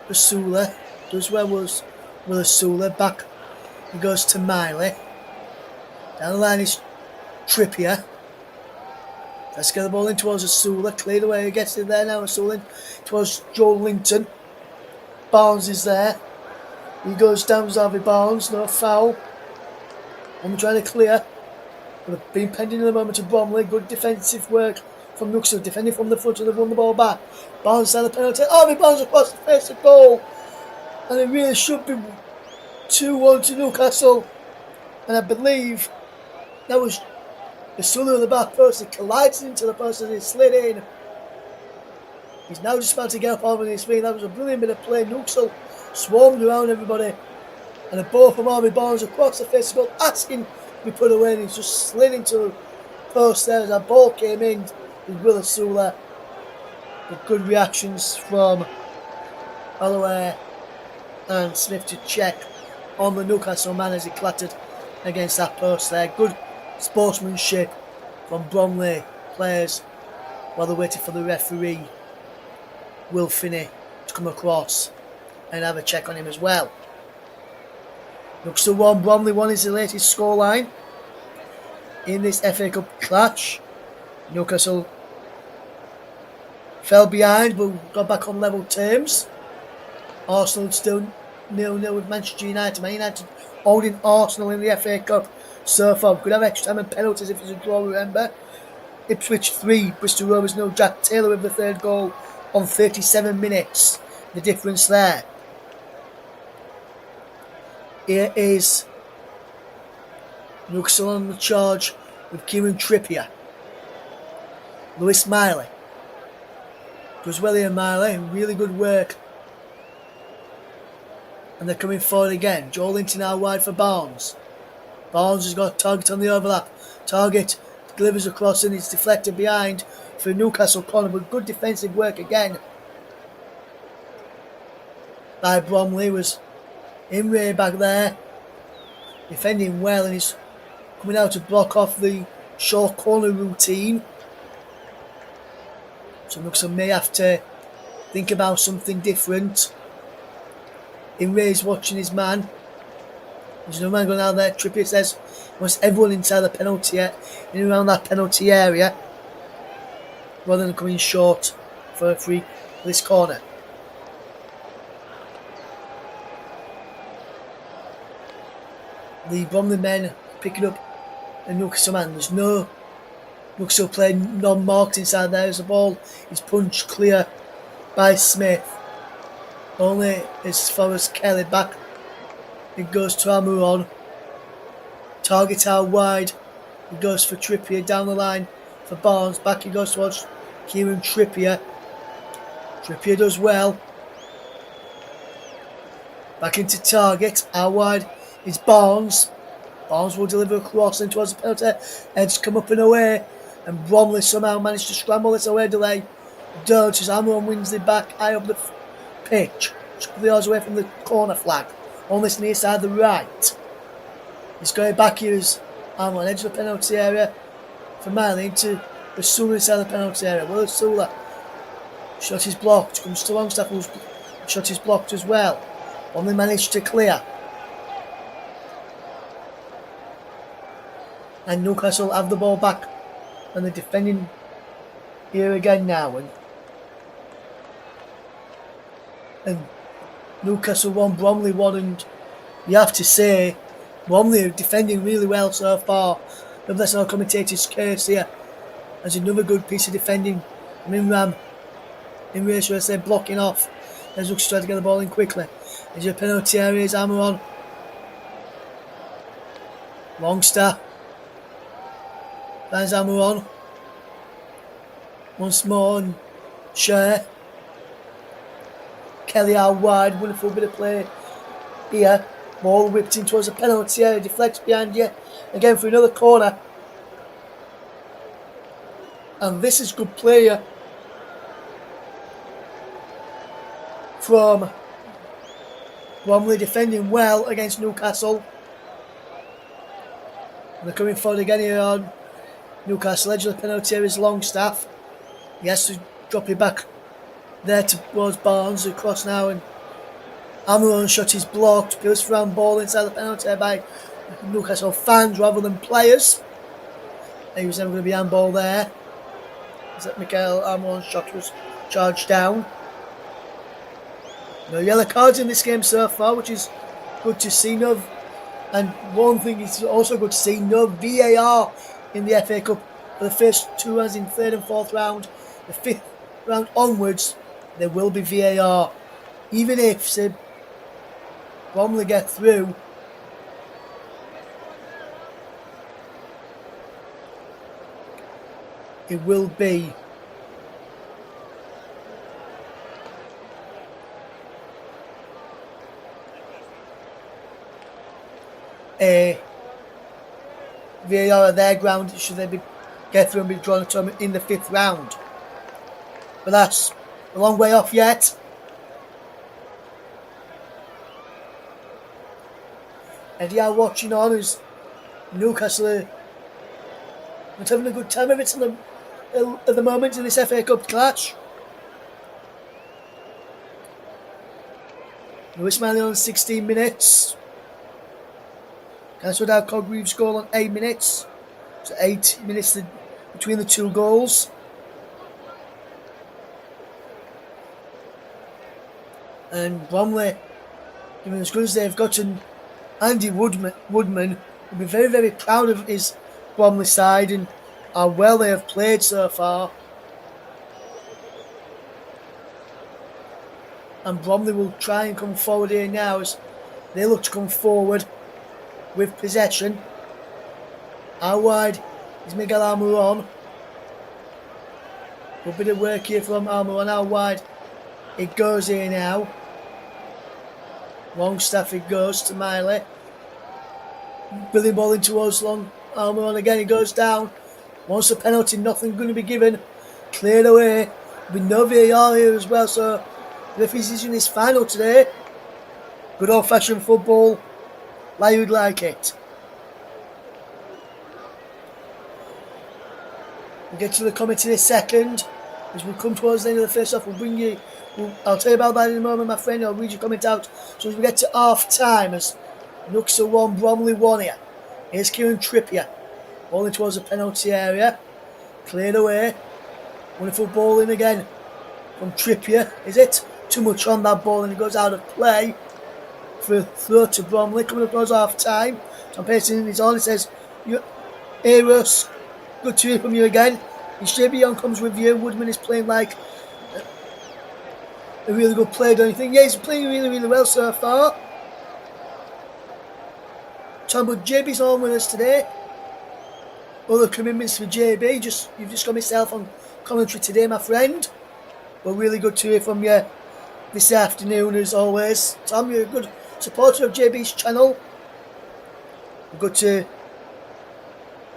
Masula. Does well with Masula. Back he goes to Miley. Down the line is Trippier. Let's get the ball in towards Masula. Cleared away. He gets it there now. Masula towards Joe Linton. Barnes is there. He goes down to Harvey Barnes. No foul. I'm trying to clear. But have been pending in the moment to Bromley. Good defensive work from Newcastle. Defending from the front and they've won the ball back. Barnes down the penalty. Harvey Barnes across the face of goal. And it really should be 2-1 to Newcastle. And I believe that was the Sulu in the back post. He collides into the post and he slid in. He's now just about to get up over his feet. That was a brilliant bit of play. Newcastle swarmed around everybody. And a ball from Harvey Barnes across the face of goal, asking to be put away. And he's just slid into the post there as that ball came in with Willis Sula. But good reactions from Holloway and Smith to check on the Newcastle man as he clattered against that post there. Good sportsmanship from Bromley players while they're waiting for the referee, Will Finney, to come across and have a check on him as well. Newcastle 1, Bromley 1 is the latest scoreline in this FA Cup clash. Newcastle fell behind but got back on level terms. Arsenal still 0-0 with Manchester United. Man United holding Arsenal in the FA Cup so far. Could have extra time and penalties if it's a draw, remember. Ipswich 3, Bristol Rovers 0. Jack Taylor with the third goal on 37 minutes. The difference there. Here is Newcastle on the charge with Kieran Trippier. Lewis Miley. Does well here, Miley. Really good work. And they're coming forward again. Joe Linton now wide for Barnes. Barnes has got a target on the overlap. Target delivers across and it's deflected behind for Newcastle corner, but good defensive work again by Bromley. Was in Ray back there, defending well, and he's coming out to block off the short corner routine. So Newcastle may have to think about something different. In Ray's watching his man. There's no man going out there. Trippier says he wants everyone inside the penalty, in and around that penalty area, rather than coming short for a free for this corner. The Bromley men picking up a Newcastle man. There's no Newcastle player non-marked inside there as the ball is punched clear by Smith. Only as far as Kelly back. It goes to Almiron. Target out wide. It goes for Trippier down the line for Barnes. Back he goes towards Kieran Trippier. Trippier does well. Back into target. Out wide is Barnes. Barnes will deliver a cross in towards the penalty. Edge come up and away. And Bromley somehow managed to scramble this away delay. Don't as Amron wins the back high up the pitch. Just a couple of yards away from the corner flag. On this near side the right. He's going back here as Amron edge of the penalty area. For Miley into the Sula inside the penalty area. Well, Sula. Shot is blocked. Comes to Longstaff whose shot is blocked as well. Only managed to clear. And Newcastle have the ball back. And they're defending here again now. And Newcastle won, Bromley won. And you have to say, Bromley are defending really well so far. If that's our commentator's case here. There's another good piece of defending from Imram. In ratio, I say blocking off. There's looks to try to get the ball in quickly. There's your penalty areas, Amaron. Longstaff. Finds Amaron. Once more and Share. Kelly out wide. Wonderful bit of play here. Ball whipped in towards the penalty area. Deflects behind you. Again for another corner. And this is good player from Bromley defending well against Newcastle. And they're coming forward again here on Newcastle. Edge of the penalty area is Longstaff. He has to drop it back there towards Barnes, who cross now, and Amaron shot is blocked. Goes round ball inside the penalty area by Newcastle fans rather than players. He was never going to be handball there. As that Michael Amaron's shot was charged down. No yellow cards in this game so far, which is good to see. No, and one thing is also good to see, no VAR in the FA Cup for the first two rounds in third and fourth round. The fifth round onwards, there will be VAR. Even if, say, Bromley get through, it will be a VAR at their ground should they get through and be drawn a tournament in the fifth round. But that's a long way off yet. And you are watching on as Newcastle are not having a good time of it at the moment in this FA Cup clash. Lewis Manley on 16 minutes. Cancelled out Cogreaves' goal on 8 minutes. So 8 minutes between the two goals. And Bromley, even as good as they've gotten, Andy Woodman will be very, very proud of his Bromley side and how well they have played so far. And Bromley will try and come forward here now as they look to come forward with possession. Out wide is Miguel Almiron. A bit of work here from Almiron. Out wide it goes here now. Longstaff it goes to Miley. Billy ball in towards Almiron again. It goes down. Wants a penalty. Nothing going to be given. Cleared away. With no VAR here as well. So the referee's decision is final today. Good old fashioned football. Like you'd like it. We'll get to the committee in a second. As we come towards the end of the first half, I'll tell you about that in a moment, my friend. I'll read your comment out. So as we get to half time, as Newcastle 1, Bromley 1 here. Here's Kieran Trippier. Ball in towards the penalty area. Cleared away. Wonderful ball in again from Trippier. Is it? Too much on that ball and it goes out of play. For a throw to Bromley. Coming up towards half time. Tom Payson is on. He says, Eros, good to hear from you again. Shabion comes with you. Woodman is playing like a really good player, don't you think? Yeah, he's playing really, really well so far. Tom, but JB's on with us today. Other commitments for JB. You've just got myself on commentary today, my friend. But really good to hear from you this afternoon, as always. Tom, you're a supporter of JB's channel. I'm good to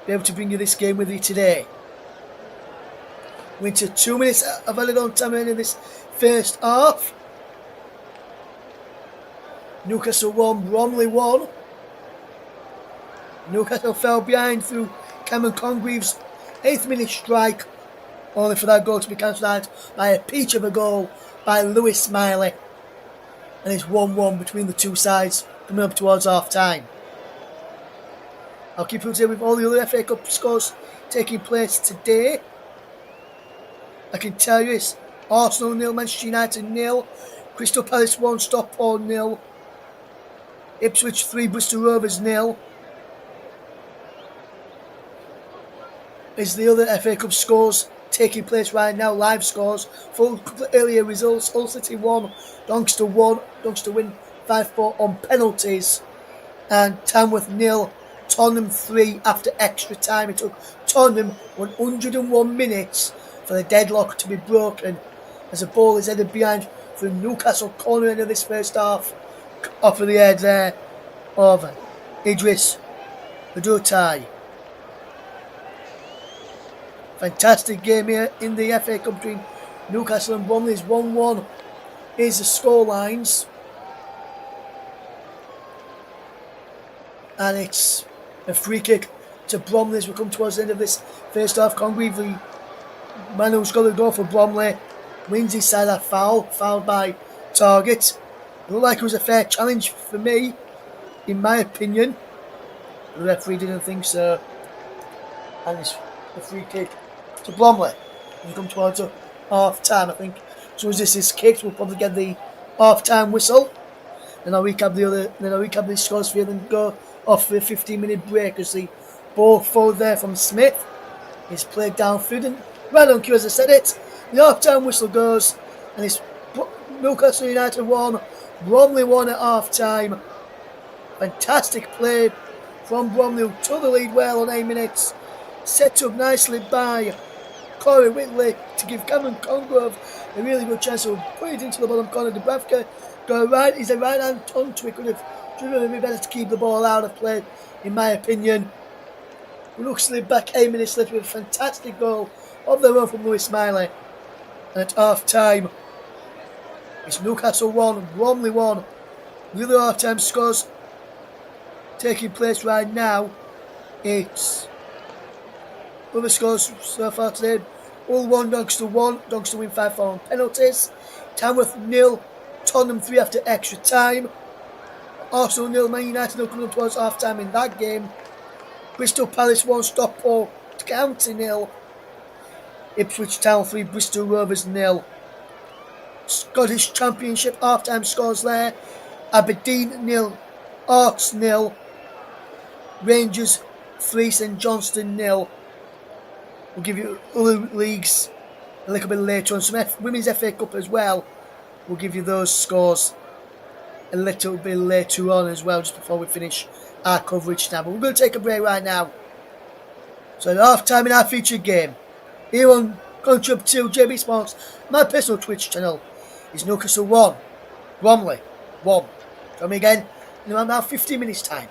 be able to bring you this game with you today. We're into 2 minutes of added on time in this first half. Newcastle 1, Bromley 1. Newcastle fell behind through Cameron Congreve's 8th minute strike, only for that goal to be cancelled out by a peach of a goal by Lewis Smiley. And it's 1-1 between the two sides coming up towards half time. I'll keep you up to date with all the other FA Cup scores taking place today. I can tell you it's Arsenal 0, Manchester United 0, Crystal Palace 1, Stockport 0, Ipswich 3, Bristol Rovers 0. Is the other FA Cup scores taking place right now, live scores. Full earlier results: Hull City 1, Doncaster 1, Doncaster win 5-4 on penalties, and Tamworth 0, Tottenham 3 after extra time. It took Tottenham 101 minutes for the deadlock to be broken as the ball is headed behind from Newcastle corner end of this first half, off of the head there of Idris Adotai. Fantastic game here in the FA Cup between Newcastle and Bromley. It's 1-1. Here's the score lines. And it's a free kick to Bromley as we come towards the end of this first half. Congreve, the man who's got to go for Bromley, wins his side that fouled by Target. It looked like it was a fair challenge for me, in my opinion. The referee didn't think so. And it's a free kick to Bromley. We come towards half time, I think. So as this is kicked, we'll probably get the half time whistle. Then I'll recap the scores for you, then go off for a 15-minute break as the ball forward there from Smith is played downfield and right on cue as I said it. The half time whistle goes and it's Newcastle United 1, Bromley 1 at half time. Fantastic play from Bromley, who took the lead well on 8 minutes. Set up nicely by Corey Whitley to give Cameron Congreve a really good chance to put it into the bottom corner. Dubravka go right, he's a right hand onto it, could have driven a bit better to keep the ball out of play, in my opinion. Looks back 8 minutes later with a fantastic goal of their own from Lewis Smiley. And at half time, it's Newcastle 1, Bromley 1. The other half time scores taking place right now. It's other scores so far today: Hull 1, Doncaster 1, Doncaster win 5-4 on penalties, Tamworth 0, Tottenham 3 after extra time, Arsenal 0, Man United 0 coming up towards half time in that game, Crystal Palace 1, Stockport County 0, Ipswich Town 3, Bristol Rovers 0. Scottish Championship half time scores there: Aberdeen 0, Arts 0, Rangers 3, St Johnstone 0. We'll give you other leagues a little bit later on. Some Women's FA Cup as well. We'll give you those scores a little bit later on as well, just before we finish our coverage now. But we're going to take a break right now. So at half time in our featured game, here on Contrib 2 JB Sports, my personal Twitch channel, is Newcastle 1, Bromley 1. Join me again in around now 15 minutes time.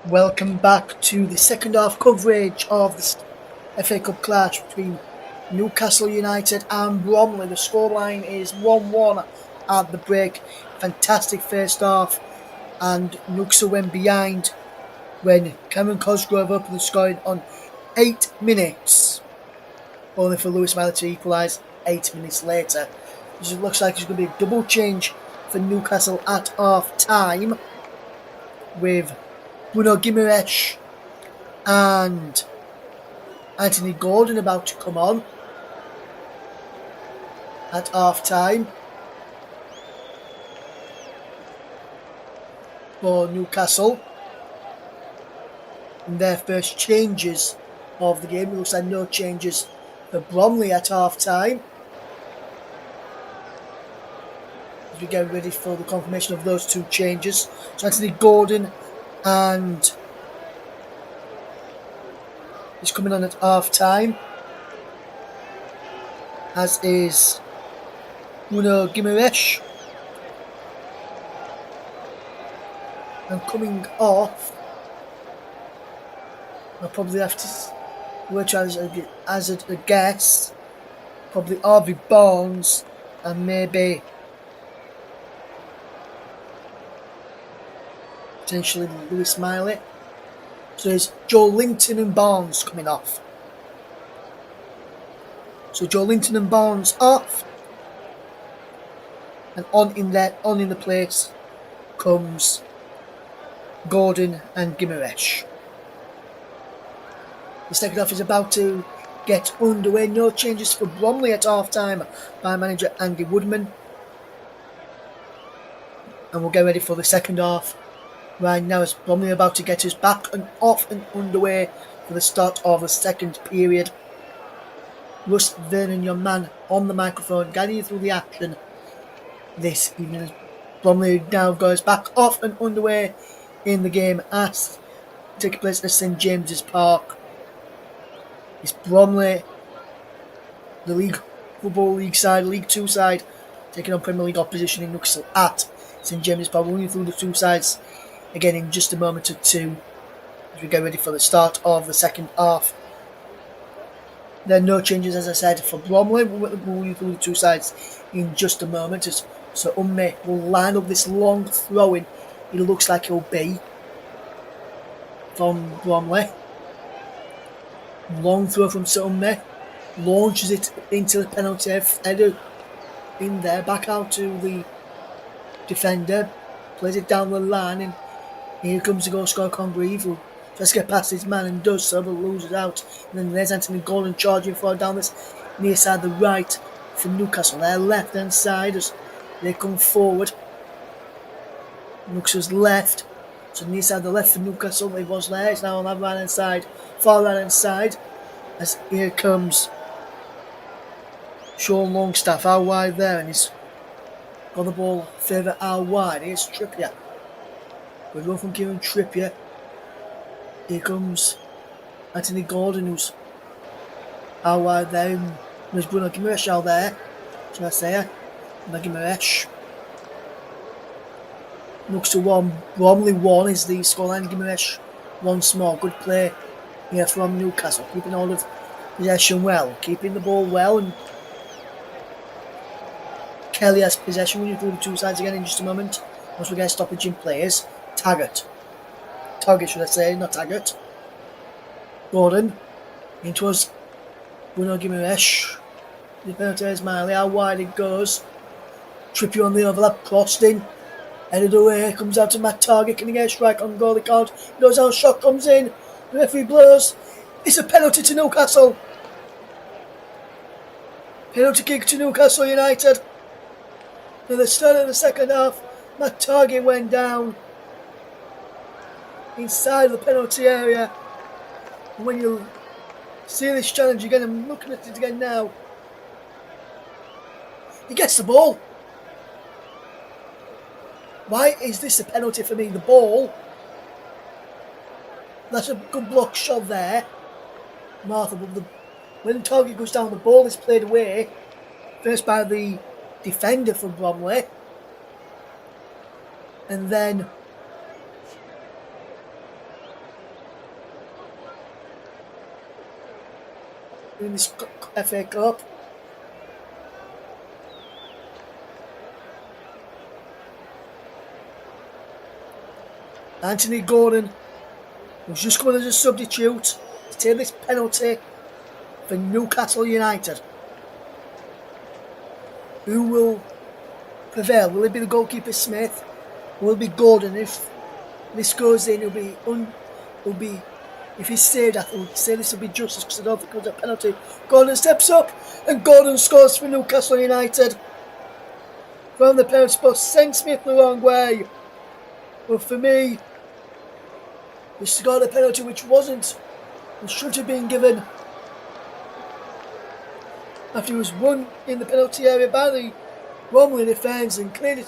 Welcome back to the second half coverage of the FA Cup clash between Newcastle United and Bromley. The scoreline is 1-1 at the break. Fantastic first half, and Newcastle went behind when Cameron Cosgrove opened the scoring on 8 minutes, only for Lewis Miley to equalise 8 minutes later. It looks like it's going to be a double change for Newcastle at half time, with Bruno Guimaraes and Anthony Gordon about to come on at half time for Newcastle. And their first changes of the game. It looks like no changes for Bromley at half time, as we get ready for the confirmation of those two changes. So Anthony Gordon and is coming on at half time, as is Bruno Guimaraes. And coming off, I'll probably have to work as a guess, probably Harvey Barnes and maybe potentially Lewis Miley. So there's Joe Linton and Barnes coming off. So Joe Linton and Barnes off, and on in the place comes Gordon and Guimaraes. The second half is about to get underway. No changes for Bromley at half time by manager Andy Woodman. And we'll get ready for the second half right now, as Bromley are about to get us back and off and underway for the start of the second period. Russ Vernon, your man on the microphone, guiding you through the action this evening, as Bromley now goes back off and underway in the game as taking place at St James's Park. It's Bromley, the Football League side, League 2 side, taking on Premier League opposition in Newcastle at St James's Park. We'll run you through the two sides again in just a moment or two as we get ready for the start of the second half. There are no changes, as I said, for Bromley. We'll run you through the two sides in just a moment. So Umme will line up this long throw-in. It looks like he'll be from Bromley. Long throw from Umme. Launches it into the penalty header in there. Back out to the defender. Plays it down the line, and here comes the goal scorer Congreve, who tries to get past his man and does so, but loses out. And then there's Anthony Gordon charging forward down this near side, the right for Newcastle. Their left hand side as they come forward. Newcastle's left. So near side the left for Newcastle. It was there. It's now on that right hand side. Far right hand side. As here comes Sean Longstaff out wide there, and he's got the ball further out wide. Here's Trippier. Good run from Kieran Trippier. Here comes Anthony Gordon, who's out wide there. And there's Bruno Guimaraes out there. Should I say? Bruno Guimaraes. Newcastle 1, Bromley 1 is the scoreline. Guimaraes once more. Good play here from Newcastle, keeping all of possession well, keeping the ball well, and Kelly has possession. We'll do the two sides again in just a moment. Once we get stoppage in players. Target should I say, not Taggart. Gordon into us. Bruno Guimaraes. The penalty is Miley. How wide it goes. Trippier on the overlap, crossed in. Headed away, comes out to Matt Target. Can he get a strike on goal? He can't. Goes out, shot comes in. The referee blows. It's a penalty to Newcastle. Penalty kick to Newcastle United. At the start of the second half, Matt Target went down inside the penalty area. And when you see this challenge again, I'm looking at it again now. He gets the ball. Why is this a penalty for me? The ball. That's a good block shot there, Martha. But when the target goes down, the ball is played away. First by the defender from Bromley. And then in this FA Cup. Anthony Gordon was just coming as a substitute to take this penalty for Newcastle United. Who will prevail? Will it be the goalkeeper Smith? Will it be Gordon? If this goes in, if he's saved, I would say this will be justice because I don't think it was a penalty. Gordon steps up and Gordon scores for Newcastle United. From the penalty spot, sent Smith the wrong way. But for me, he scored a penalty which should have been given after he was won in the penalty area by the Bromley defence and cleared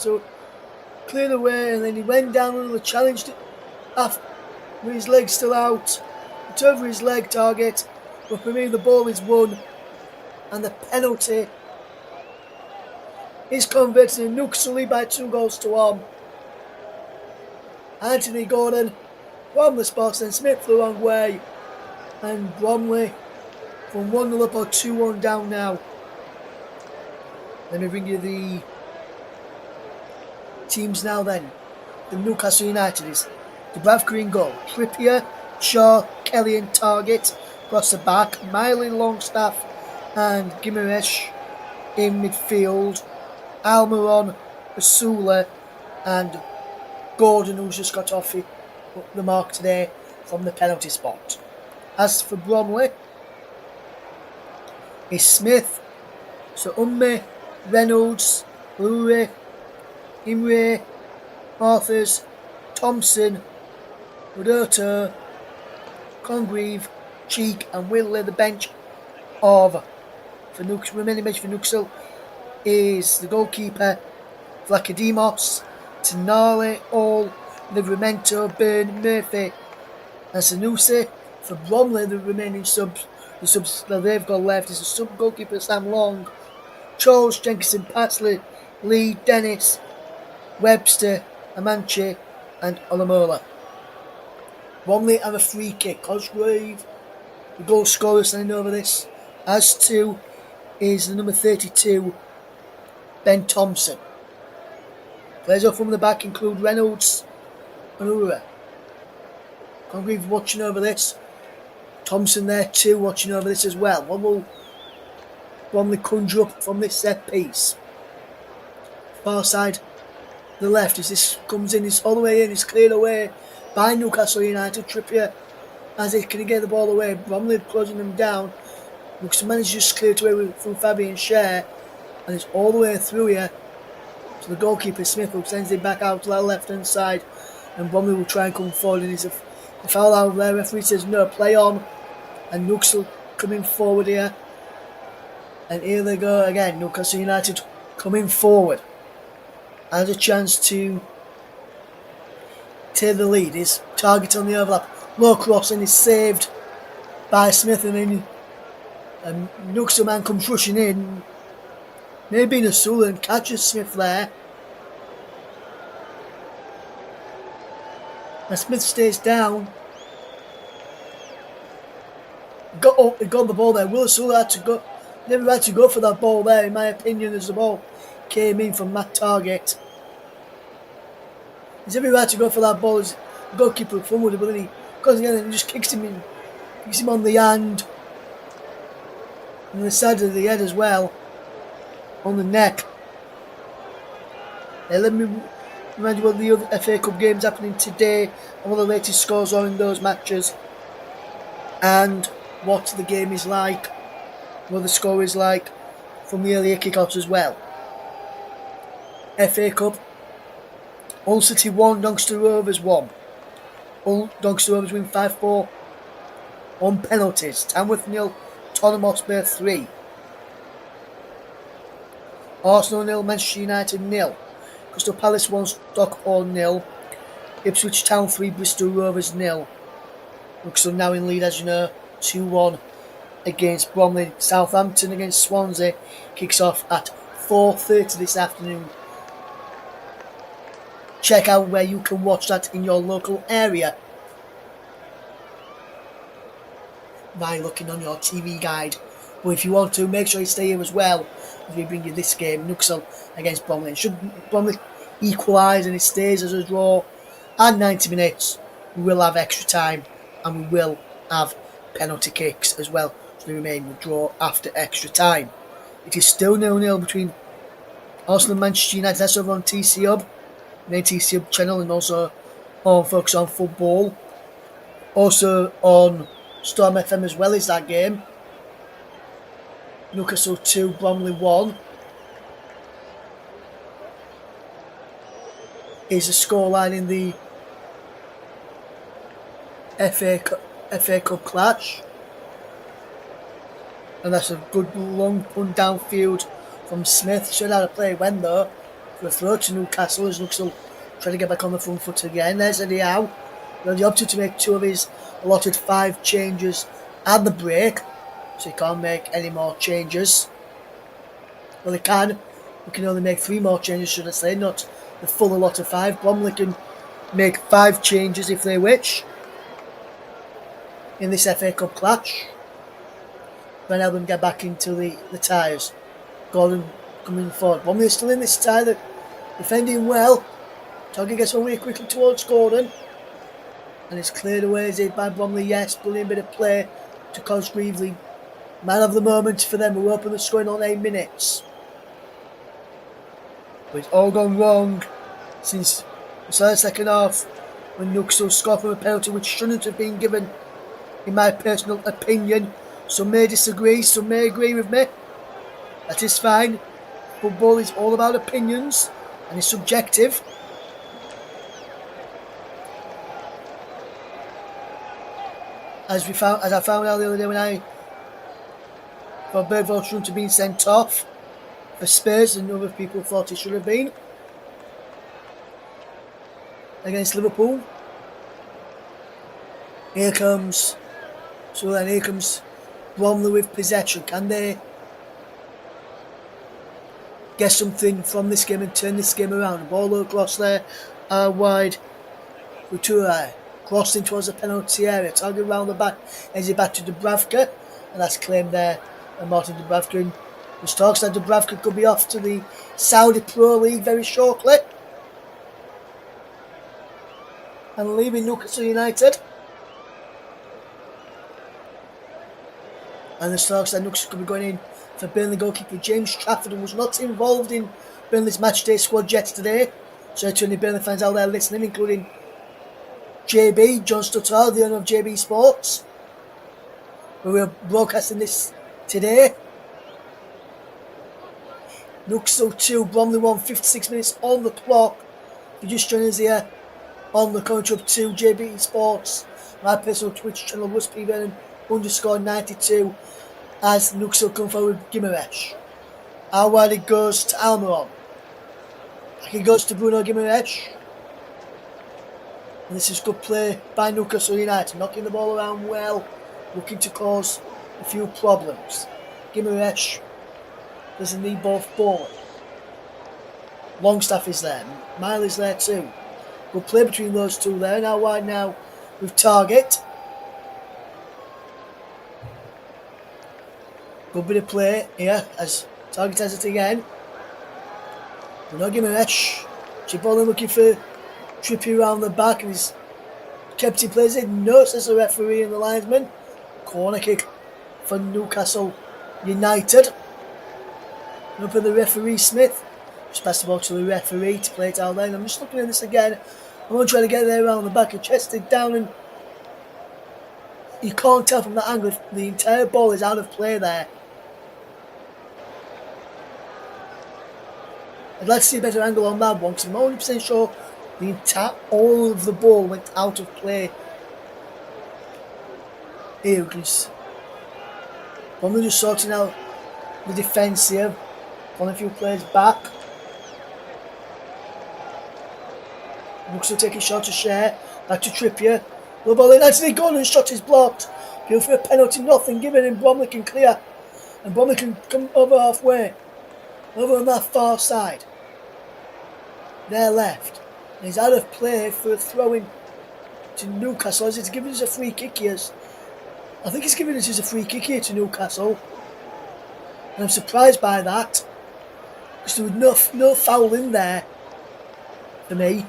away, and then he went down and challenged it with his leg still out. It's over his leg target, but for me the ball is won and the penalty is converted in Newcastle lead by 2-1. Anthony Gordon from the spot and Smith the wrong way, and Bromley from 1-0 up or 2-1 down now. Let me bring you the teams now then. The Newcastle United is the Brav Green goal. Trippier, Shaw, Kelly and Target across the back. Miley, Longstaff and Gimaresh in midfield. Almiron, Basula and Gordon, who's just got off the mark today from the penalty spot. As for Bromley, is Smith, Umme, Reynolds, Lurie, Imre, Arthurs, Thompson, Rodoto, Congreve, Cheek and Whitley. The bench remaining bench for Newcastle is the goalkeeper Vlachodimos, Tenali, All, Livramento, Byrne, Murphy and Sanusi. For Bromley, the remaining subs that they've got left is the sub goalkeeper Sam Long, Charles, Jenkinson, Patsley, Lee, Dennis, Webster, Amanche and Olamola. Bromley have a free kick. Cosgrave, the goal scorer, standing over this. As to is the number 32, Ben Thompson. Players up from the back include Reynolds and Ura. Congreve watching over this. Thompson there too, watching over this as well. What will Bromley conjure up from this set piece? Far side, the left, as this comes in, it's all the way in, it's cleared away by Newcastle United. Trippier, as they can get the ball away, Bromley closing them down. Newcastle manages to just clear it away from Fabian Scher, and it's all the way through here to the goalkeeper Smith, who sends it back out to that left hand side, and Bromley will try and come forward, and it's a foul out there. Referee says no, play on, and Newcastle coming forward here, and here they go again. Newcastle United coming forward, has a chance to take the lead. His target on the overlap, low cross, and is saved by Smith, and then Newcastle man comes rushing in, maybe Nasula, and catches Smith there. And Smith stays down. Got the ball there. Will Nasula never had to go for that ball there, in my opinion, as the ball came in from Matt Target. He's every right to go for that ball as the goalkeeper forward, but then he goes again and just kicks him on the hand, and the side of the head as well, on the neck. Let me remind you what the other FA Cup games happening today, and what the latest scores are in those matches, and what the game is like, what the score is like from the earlier kickoffs as well. FA Cup, Hull City 1, Doncaster Rovers 1. Doncaster Rovers win 5-4 on penalties. Tamworth 0, Tottenham Hotspur 3. Arsenal 0, Manchester United 0. Crystal Palace 1, Stockport 0. Ipswich Town 3, Bristol Rovers 0. Newcastle now in lead, as you know, 2-1 against Bromley. Southampton against Swansea kicks off at 4:30 this afternoon. Check out where you can watch that in your local area by looking on your TV guide But if you want to, make sure you stay here as well as we bring you this game, Newcastle against Bromley. And should Bromley equalise and it stays as a draw at 90 minutes, we will have extra time and we will have penalty kicks as well to remain the draw after extra time. It is still 0-0 between Arsenal and Manchester United. That's over on TC Hub, the TC Hub channel, and also on Focus on Football. Also on Storm FM as well is that game. Newcastle 2, Bromley 1 is the scoreline in the FA Cup clash. And that's a good long punt downfield from Smith. Showed how to play when though. For a throw to Newcastle as Newcastle trying to get back on the front foot again. There's Eddie Howe. He opted to make 2 of his allotted 5 changes at the break. So he can't make any more changes. Well, he can. We can only make 3 more changes, should I say, not the full allot of 5. Bromley can make 5 changes if they wish in this FA Cup clash. Then help them get back into the tyres. Gordon coming forward. Bromley is still in this tie. They're defending well. Toggy gets away quickly towards Gordon. And it's cleared away as it by Bromley. Yes, brilliant bit of play to Cosgrevely. Man of the moment for them who opened the scoring on 8 minutes. But it's all gone wrong since the second half when Newcastle scored from a penalty which shouldn't have been given, in my personal opinion. Some may disagree, some may agree with me. That is fine. Football is all about opinions and it's subjective. As I found out the other day when I for Bergvall shouldn't have been sent off for Spurs, and other people thought he should have been against Liverpool. Here comes Bromley with possession. Can they get something from this game and turn this game around? The ball across there, wide. Utura crossed in towards the penalty area. Target round the back. Is it back to Dubravka? And that's claimed there. And Martin Dubravka. There's talks that Dubravka could be off to the Saudi Pro League very shortly. And leaving Newcastle United. And there's talks that Newcastle could be going in for Burnley goalkeeper James Trafford, who was not involved in Burnley's matchday squad yesterday. So to any Burnley fans out there listening, including JB, John Stutter, the owner of JB Sports, who are broadcasting this today. Newcastle 2, Bromley 1, 56 minutes on the clock. If you just join us here on the commentary up to JB Sports, my personal Twitch channel, _92, as Newcastle come forward with Gimaresh. How wide it goes to Almiron. Back it goes to Bruno Gimaresh. And this is good play by Newcastle United, knocking the ball around well, looking to cause a few problems. Gimaresh doesn't need both forward. Longstaff is there. Mile is there too. Good play between those two there. Now wide now with Target. Good bit of play here as Target has it again. Bruno Gimaresh. Chibolin looking for Trippier around the back and he's kept in place. It notices the referee and the linesman. Corner kick for Newcastle United. And up in the referee Smith. Just passed the ball to the referee to play it out there. And I'm just looking at this again. I'm going to try to get there around the back and chested down, and you can't tell from that angle if the entire ball is out of play there. I'd like to see a better angle on that one because I'm not 100% sure all of the ball went out of play. Here because Bromley just sorting out the defence here. Pulling a few players back. Looks to take a shot to Share. Back to Trippier. The ball in. Anthony Gordon's shot is blocked. Going for a penalty, nothing given, and Bromley can clear. And Bromley can come over halfway. Over on that far side. They're left. And he's out of play for a throw-in to Newcastle. As it's giving us a free kick here. I think he's giving us a free kick here to Newcastle. And I'm surprised by that, because there was no foul in there for me.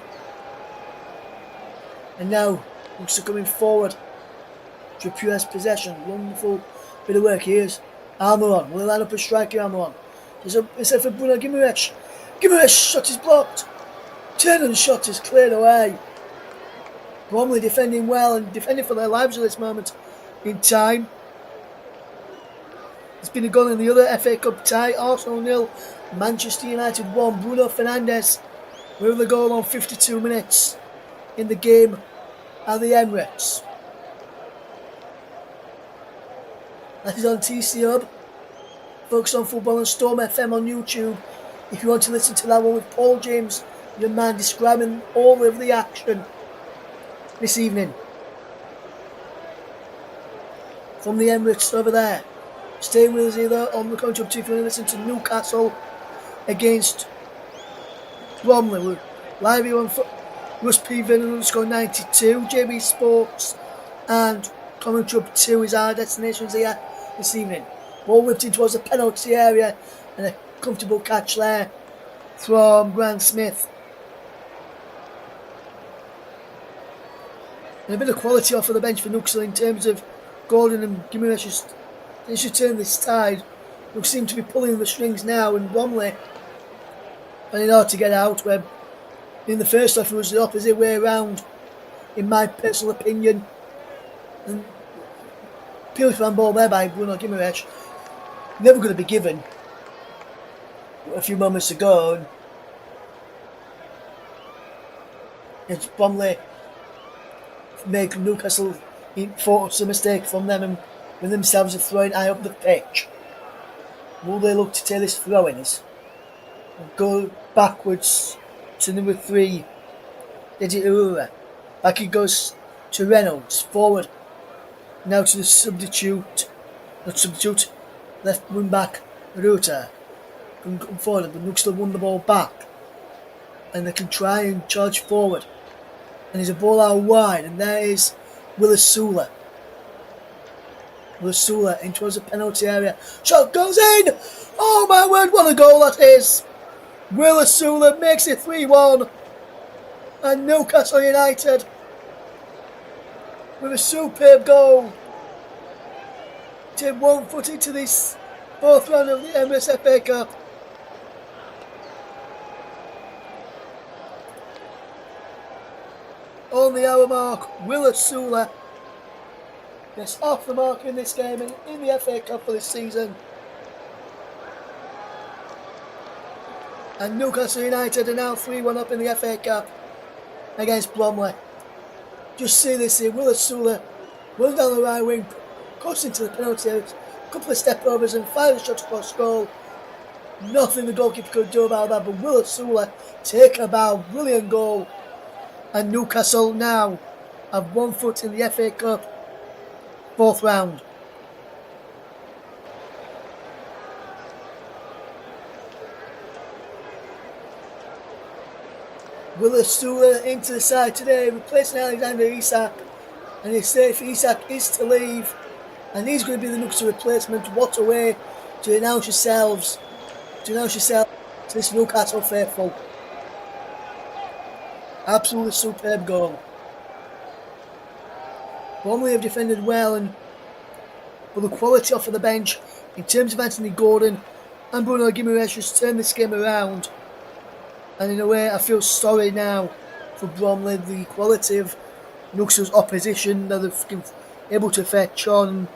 And now, looks like coming forward to pure possession. Wonderful bit of work. Here's Almiron. Will he line up a striker, Almiron? It's for Bruno Guimaraes. Guimaraes' shot is blocked. Turnham's shot is cleared away. Bromley defending well and defending for their lives at this moment in time. There's been a goal in the other FA Cup tie. Arsenal 0, Manchester United 1. Bruno Fernandes with the goal on 52 minutes in the game at the Emirates. That is on TC Hub. Focus on Football and Storm FM on YouTube. If you want to listen to that one with Paul James, your man, describing all of the action this evening from the Emirates over there. Staying with us either on the commentary if you want to listen to Newcastle against Bromley. Live here on Russ P. Venom score 92. JB Sports and commentary up 2 is our destinations here this evening. Ball whipped in towards the penalty area and a comfortable catch there from Grant Smith. And a bit of quality off of the bench for Newcastle in terms of Gordon and Guimaraes. They should turn this tide. Who seem to be pulling the strings now, and Bromley finding hard to get out, where in the first half it was the opposite way around, in my personal opinion. And purely fan ball there by Bruno Guimaraes. Never going to be given a few moments ago. And it's Bromley make Newcastle force a mistake from them and with themselves a throwing high up the pitch. Will they look to take this throw in? Go backwards to number 3, Eddie Urura. Back it goes to Reynolds. Forward now to the left wing back Ruta. Can come forward, but Newcastle won the ball back. And they can try and charge forward. And there's a ball out wide, and there is Willis Sula. Willis Sula in towards the penalty area. Shot goes in! Oh my word, what a goal that is! Willis Sula makes it 3-1. And Newcastle United with a superb goal take 1 foot into this 4th round of the Emirates FA Cup. On the hour mark, Willis Sula gets off the mark in this game and in the FA Cup for this season. And Newcastle United are now 3-1 up in the FA Cup against Bromley. Just see this here, Willis Sula runs down the right wing, cuts into the penalty area, a couple of step overs and fires a shot across goal. Nothing the goalkeeper could do about that, but Willis Sula take a bow, brilliant goal. And Newcastle now have 1 foot in the FA Cup 4th round. Willis Sula into the side today, replacing Alexander Isak. And they say if Isak is to leave, and he's going to be the Newcastle replacement, what a way to announce yourselves to this Newcastle faithful. Absolutely superb goal. Bromley have defended well, but the quality off of the bench in terms of Anthony Gordon and Bruno Guimaraes just turned this game around. And in a way, I feel sorry now for Bromley. The quality of Newcastle's opposition that they've been able to fetch on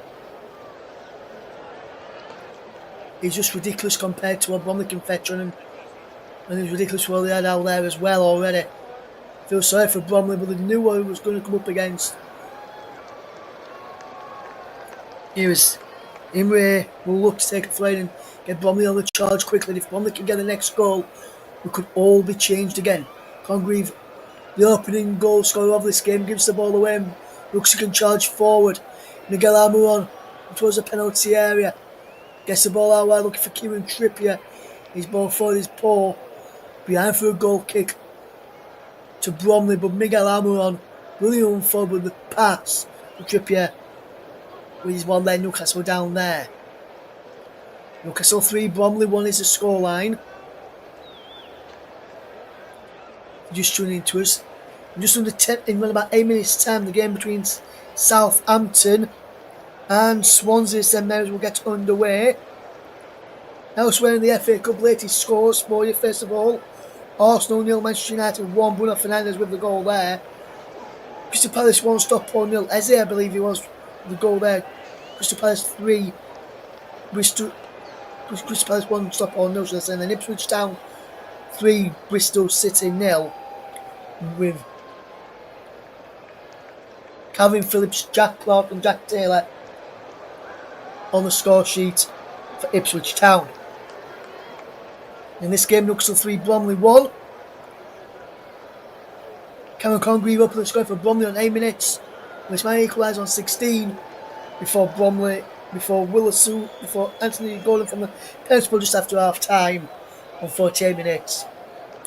is just ridiculous compared to what Bromley can fetch on, and it's ridiculous what they had out there as well already. I feel sorry for Bromley, but they knew what it was going to come up against. Here is Imre will look to take a threat and get Bromley on the charge quickly. If Bromley can get the next goal, we could all be changed again. Congreve, the opening goal scorer of this game, gives the ball away and looks he can charge forward. Miguel Almiron towards the penalty area. Gets the ball out wide looking for Kieran Trippier. His ball forward is poor. Behind for a goal kick to Bromley, but Miguel Almiron really on forward with the pass to Trippier. With his one there, Newcastle down there. Newcastle 3, Bromley 1 is the scoreline. Just tuning into us. Just under 10, in about 8 minutes' time, the game between Southampton and Swansea St Mary's will get underway. Elsewhere in the FA Cup, latest scores for you. First of all, Arsenal 0, Manchester United 1. Bruno Fernandes with the goal there. Crystal Palace 1, Stockport 0. Eze, I believe he was the goal there. Crystal Palace 3, Crystal Palace 1, Stockport 0. And then Ipswich Town 3, Bristol City 0. With Calvin Phillips, Jack Clark and Jack Taylor on the score sheet for Ipswich Town. In this game, Newcastle 3, Bromley 1. Cameron Congreve up the score for Bromley on 8 minutes. This man equalised on 16 before Anthony Gordon from the penalty just after half time on 48 minutes.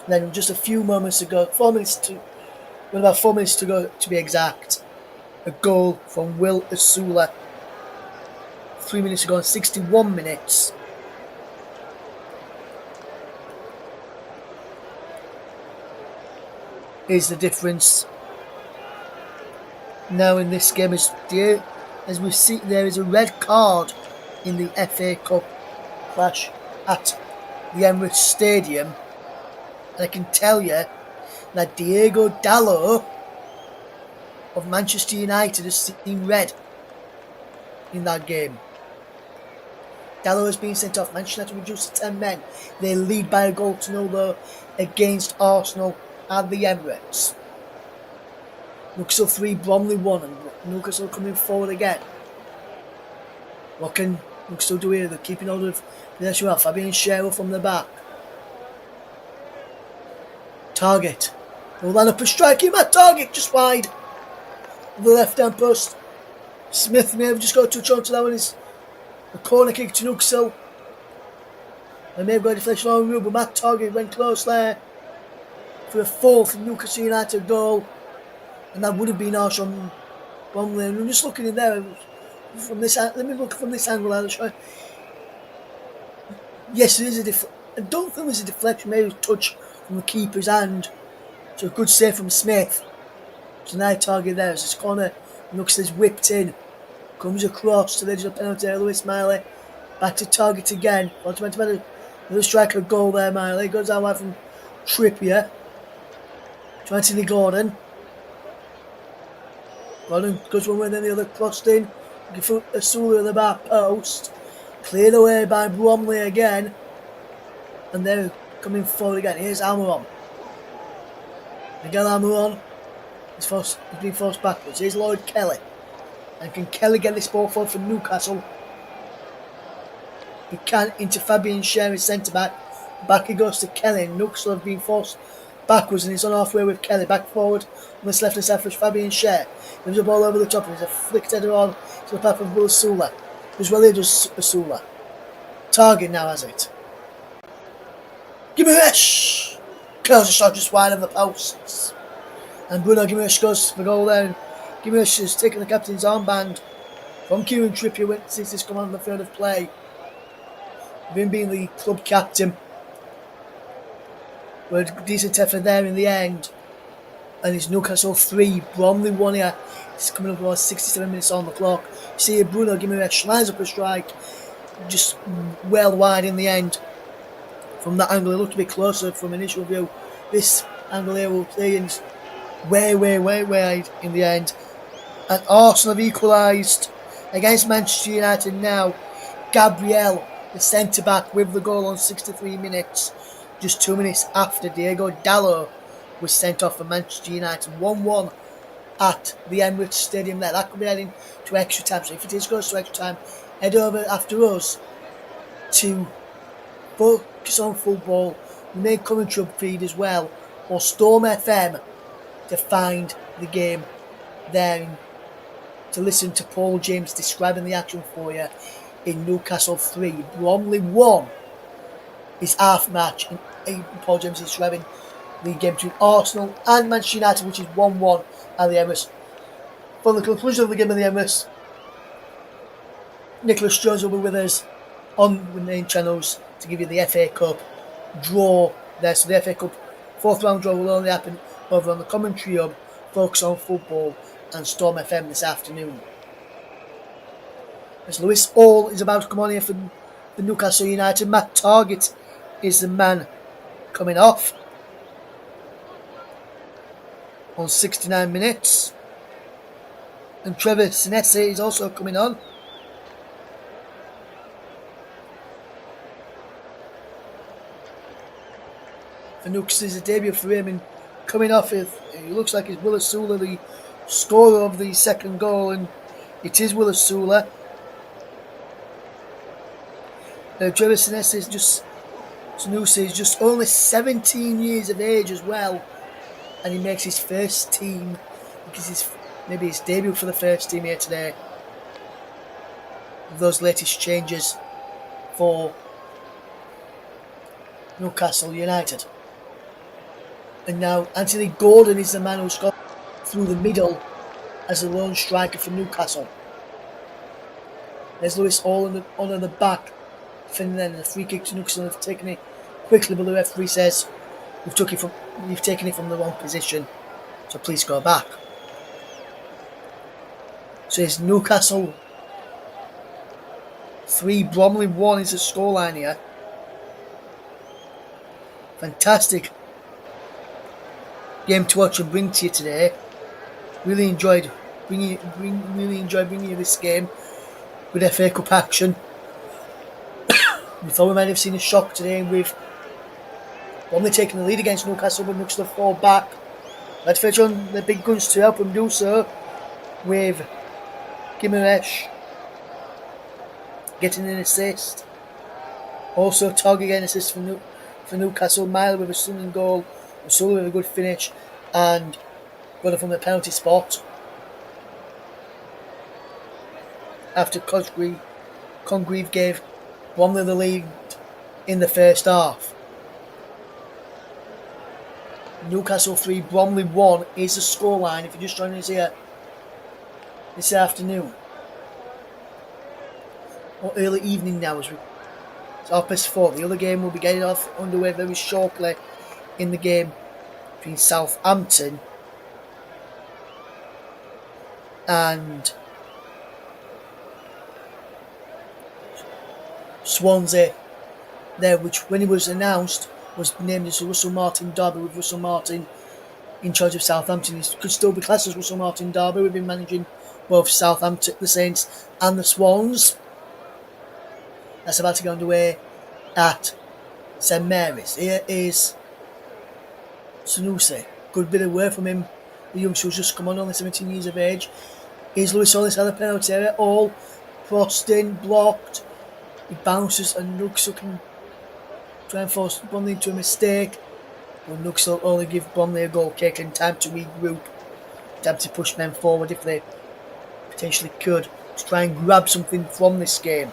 Then just a few moments ago, 4 minutes to go to be exact, a goal from Will Asula. 3 minutes ago on 61 minutes. Is the difference. Now in this game, as we see, there is a red card in the FA Cup clash at the Emirates Stadium. And I can tell you that Diego Dalot of Manchester United has seen red in that game. Dalot has been sent off. Manchester United reduced to 10 men. They lead by a goal to 0 though against Arsenal at the Emirates. Newcastle 3, Bromley 1, and Newcastle coming forward again. What can Newcastle do here? They're keeping hold of possession well. Fabian Schär from the back. Target. They'll line up a strike. Matt Target just wide. The left hand post. Smith may have just got a touch onto that one. It's a corner kick to Newcastle. They may have got a deflection on the but Matt Target went close there for a fourth Newcastle United goal, and that would have been harsh on Bromley. And I'm just looking in there from this. Let me look from this angle. Yes, there is a I don't think there's a deflection. Maybe a touch from the keeper's hand. So a good save from Smith. So now Target there as this corner. Newcastle's whipped in, comes across to the edge of the penalty area. Lewis Miley back to Target again. Another striker goal there. Miley goes out wide from Trippier. To Anthony Gordon. Gordon goes one way, then the other crossed in. Asula in the back post. Cleared away by Bromley again. And they're coming forward again. Here's Almiron. Miguel Almiron. He's been forced backwards. Here's Lloyd Kelly. And can Kelly get this ball forward for Newcastle? He can into Fabian Schär, centre back. Back he goes to Kelly. Newcastle have been forced backwards and he's on halfway with Kelly. Back forward on this left hand side for Fabian Schär. There's a ball over the top and there's a flicked header on to the path of Will Asula. As well here does Asula. Target now has it. Gimaresh! Curls a shot just wide of the posts. And Bruno Gimaresh goes for the goal there. Gimaresh has taken the captain's armband from Kieran Trippier since he's come on the field of play. With him being the club captain. With a decent effort there in the end. And it's Newcastle 3, Bromley 1 here. It's coming up about 67 minutes on the clock. You see here Bruno Gimaresh lines up a strike. Just well wide in the end. From that angle, it looked a bit closer from initial view. This angle here will play in way wide in the end. And Arsenal have equalised against Manchester United now. Gabriel, the centre back, with the goal on 63 minutes. Just 2 minutes after Diego Dalot was sent off for Manchester United. 1-1 at the Emirates Stadium there. That could be heading to extra time. So if it goes to extra time, head over after us to focus on football. We may commentary feed as well, or Storm FM to find the game there, to listen to Paul James describing the action for you in Newcastle 3, Bromley 1. His half match, and Paul James is describing the game between Arsenal and Manchester United, which is 1-1 at the Emirates. For the conclusion of the game at the Emirates, Nicholas Jones will be with us on the main channels to give you the FA Cup draw there. So the FA Cup 4th round draw will only happen over on the Commentary Hub, Focus on Football and Storm FM this afternoon. As Lewis Hall is about to come on here for Newcastle United, Matt Targett is the man coming off on 69 minutes. And Trevor Sinesse is also coming on. For Newcastle, is a debut for him, and coming off it looks like it's Willis Sula, the scorer of the second goal, and it is Willis Sula. Trevor Sinesse is just only 17 years of age as well, and he makes his first team, because maybe his debut for the first team here today. Those latest changes for Newcastle United. And now Anthony Gordon is the man who's got through the middle as a lone striker for Newcastle. There's Lewis Hall on the back, defending the free kick to Newcastle. Have taken it quickly, but the referee says you've taken it from the wrong position, so please go back. So it's Newcastle 3, Bromley 1 is the scoreline here. Fantastic game to watch and bring to you today. Really enjoyed bringing you this game with FA Cup action. We thought we might have seen a shock today with Bromley taking the lead against Newcastle, but Newcastle fall back. Let's feature on the big guns to help them do so, with Gimaresh getting an assist. Also Toggy getting an assist for Newcastle. Myler with a stunning goal, Sula with a good finish, and got it from the penalty spot after Congreve gave Bromley the lead in the first half. Newcastle 3, Bromley 1 is the scoreline if you're just joining us here this afternoon. Or early evening now, it's 4:30. The other game will be getting off underway very shortly in the game between Southampton and Swansea there, which when it was announced was named as the Russell Martin Derby, with Russell Martin in charge of Southampton. It could still be classed as Russell Martin Derby. We've been managing both Southampton, the Saints and the Swans. That's about to get underway at St Mary's. Here is Sanusi. Good bit of work from him. The youngster who's just come on, only 17 years of age. Here's Lewis Hollis had a penalty area. All crossed in, blocked. He bounces and Newcastle can try and force Bromley into a mistake. But Newcastle only give Bromley a goal kick and time to regroup. Time to push men forward if they potentially could, to try and grab something from this game.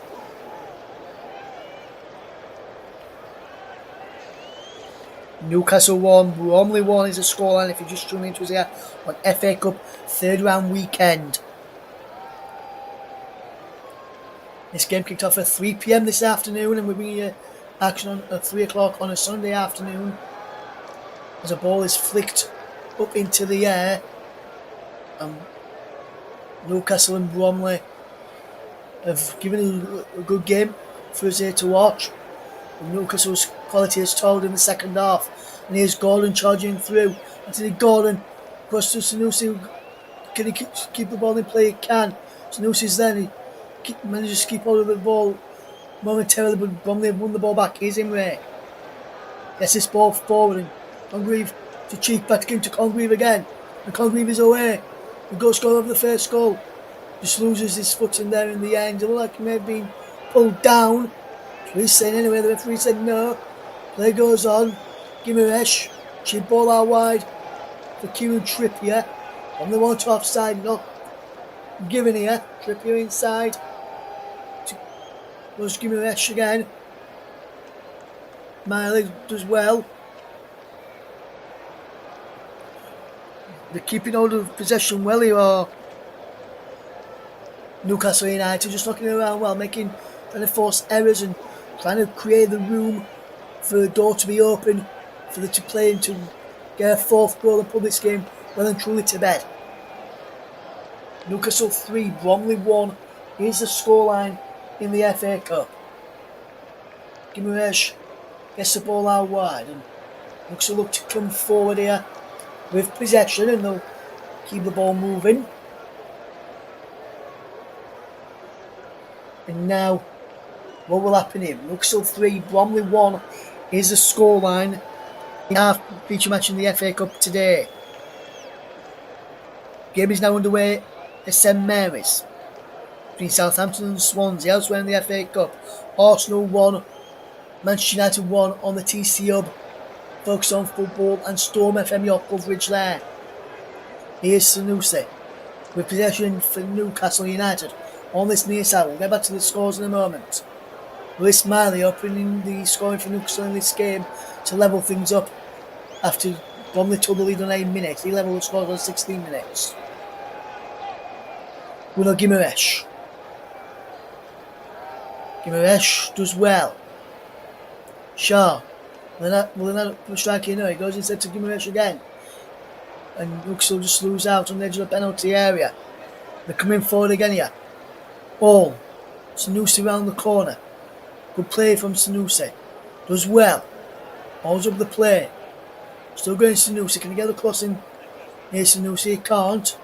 Newcastle 1, Bromley 1 is the scoreline if you're just tuning into us here on FA Cup 3rd round weekend. This game kicked off at 3 PM this afternoon, and we're bringing you action at 3 o'clock on a Sunday afternoon as a ball is flicked up into the air. Newcastle and Bromley have given a good game for us here to watch. Newcastle's quality has told in the second half, and here's Gordon charging through. Anthony Gordon across to Sanusi. Can he keep the ball in play? He can. Sanusi's there. He manages to keep hold of the ball momentarily, but Bromley have won the ball back. Here's Imre. Gets this ball forward, and Congreve to cheek back into Congreve again. And Congreve is away. The goal scorer of the first goal just loses his footing there in the end. It looked like he may have been pulled down. He's saying anyway, the referee said no. Play goes on. Gimaresh. Chip ball out wide for Kieran Trippier. On the 1 to offside, not given here. Trippier inside. Was Gimaresh again. Miley does well. They're keeping hold of possession well here, are Newcastle United, just looking around well, making trying to force errors and trying to create the room for the door to be open, for them to play and to get a fourth goal and put this game well and truly to bed. Newcastle 3, Bromley 1 is the scoreline in the FA Cup. Guimaraes gets the ball out wide and Newcastle look to come forward here with possession and they'll keep the ball moving. And now, what will happen here? Newcastle 3, Bromley 1 is the scoreline in our feature match in the FA Cup today. Game is now underway at St Mary's between Southampton and Swansea. Elsewhere in the FA Cup, Arsenal 1, Manchester United 1 on the TC Hub. Focus on football and Storm FM your coverage there. Here's Sanusi with possession for Newcastle United on this near side. We'll get back to the scores in a moment. Lewis Miley opening the scoring for Newcastle in this game to level things up after Bromley took the lead on 8 minutes. He levelled the scores on 16 minutes. Bruno Guimaraes. Guimaraes does well. Shaw. Will not strike here? No, he goes instead to Guimaraes again. And Newcastle just lose out on the edge of the penalty area. They're coming forward again here. All. Sanusi round the corner. Good play from Sanusi. Does well. Holds up the play. Still going Sanusi. Can he get the crossing? Here's Sanusi. He can't.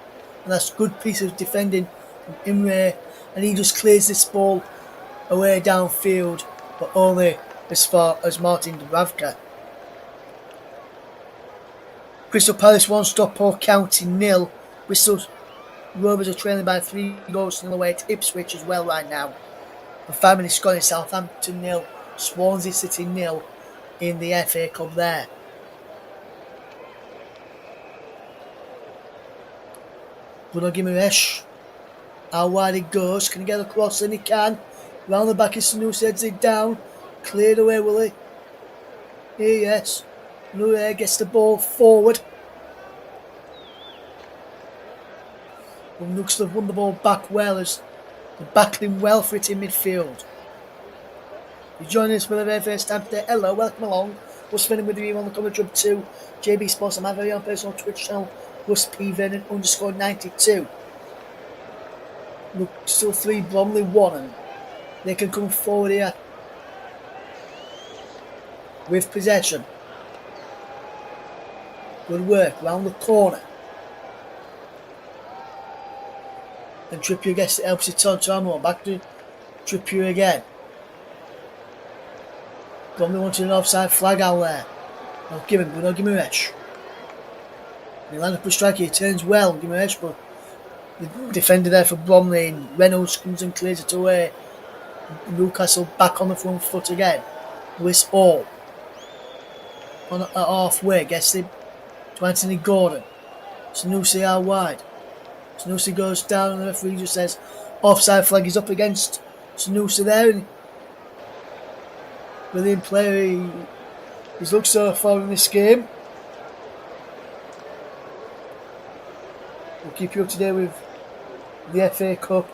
And that's a good piece of defending from Imre. And he just clears this ball away downfield. But only as far as Martin Dubravka. Crystal Palace 1, Stockport County 0. Bristol Rovers are trailing by 3 goals to 0 away to Ipswich as well right now. And 5 minutes gone in Southampton 0, Swansea City 0 in the FA Cup there. Bruno Guimaraes. How wide it goes. Can he get across? And he can. Round the back is Sanusi, heads it down. Cleared away, will he? Here, yes. Nure gets the ball forward. Well, Newcastle have won the ball back well as they're battling well for it in midfield. You're joining us for the very first time today. Hello, welcome along. We're spending with you on the commentary up to JB Sports on my very own personal Twitch channel, @92. Newcastle 3, Bromley 1, and they can come forward here with possession. Good work round the corner. And Trippier gets it, helps it on to Amor. Back to Trippier again. Bromley wanted an offside flag out there. I'll give him Bruno Guimaraes. He lands up a strike, he turns well, Guimaraes, but the defender there for Bromley, and Reynolds comes and clears it away. Newcastle back on the front foot again. Lewis All. On halfway, gets it to Anthony Gordon. Sanusi out wide. Sanusi goes down and the referee just says offside flag is up against Sanusi there. And brilliant player he's looked so far in this game. We'll keep you up to date with the FA Cup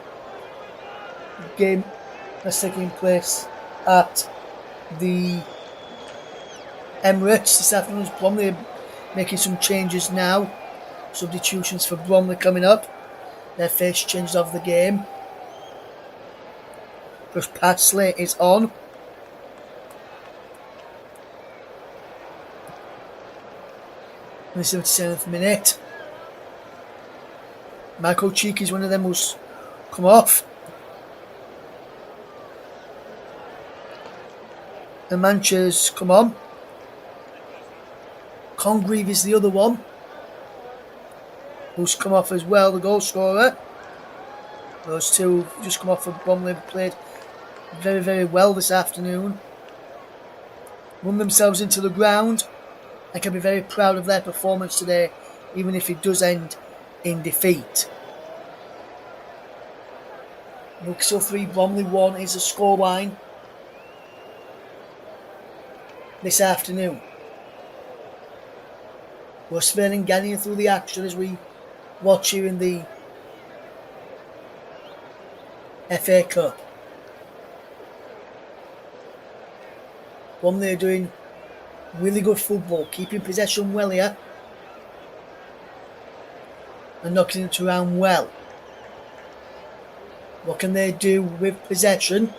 game that's taking place at the Emirates this afternoon. Bromley making some changes now. Substitutions for Bromley coming up. Their first changes of the game. Bruce Patsley is on. In the 77th minute. Michael Cheek is one of them who's come off. And Manchester's come on. Congreve is the other one who's come off as well, the goal scorer. Those two just come off for Bromley, played very, very well this afternoon. Run themselves into the ground and can be very proud of their performance today, even if it does end in defeat. Newcastle 3, Bromley 1 is the scoreline this afternoon. We're spinning, getting through the action as we watch here in the FA Cup. Bromley are doing really good football, keeping possession well here and knocking it around well. What can they do with possession?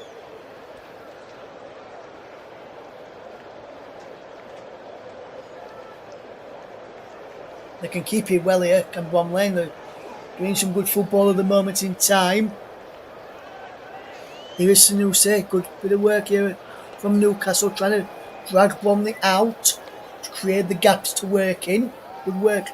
They can keep it well here, can Bromley. They're doing some good football at the moment in time. Here is Sanusi, good bit of work here from Newcastle, trying to drag Bromley out to create the gaps to work in. Good work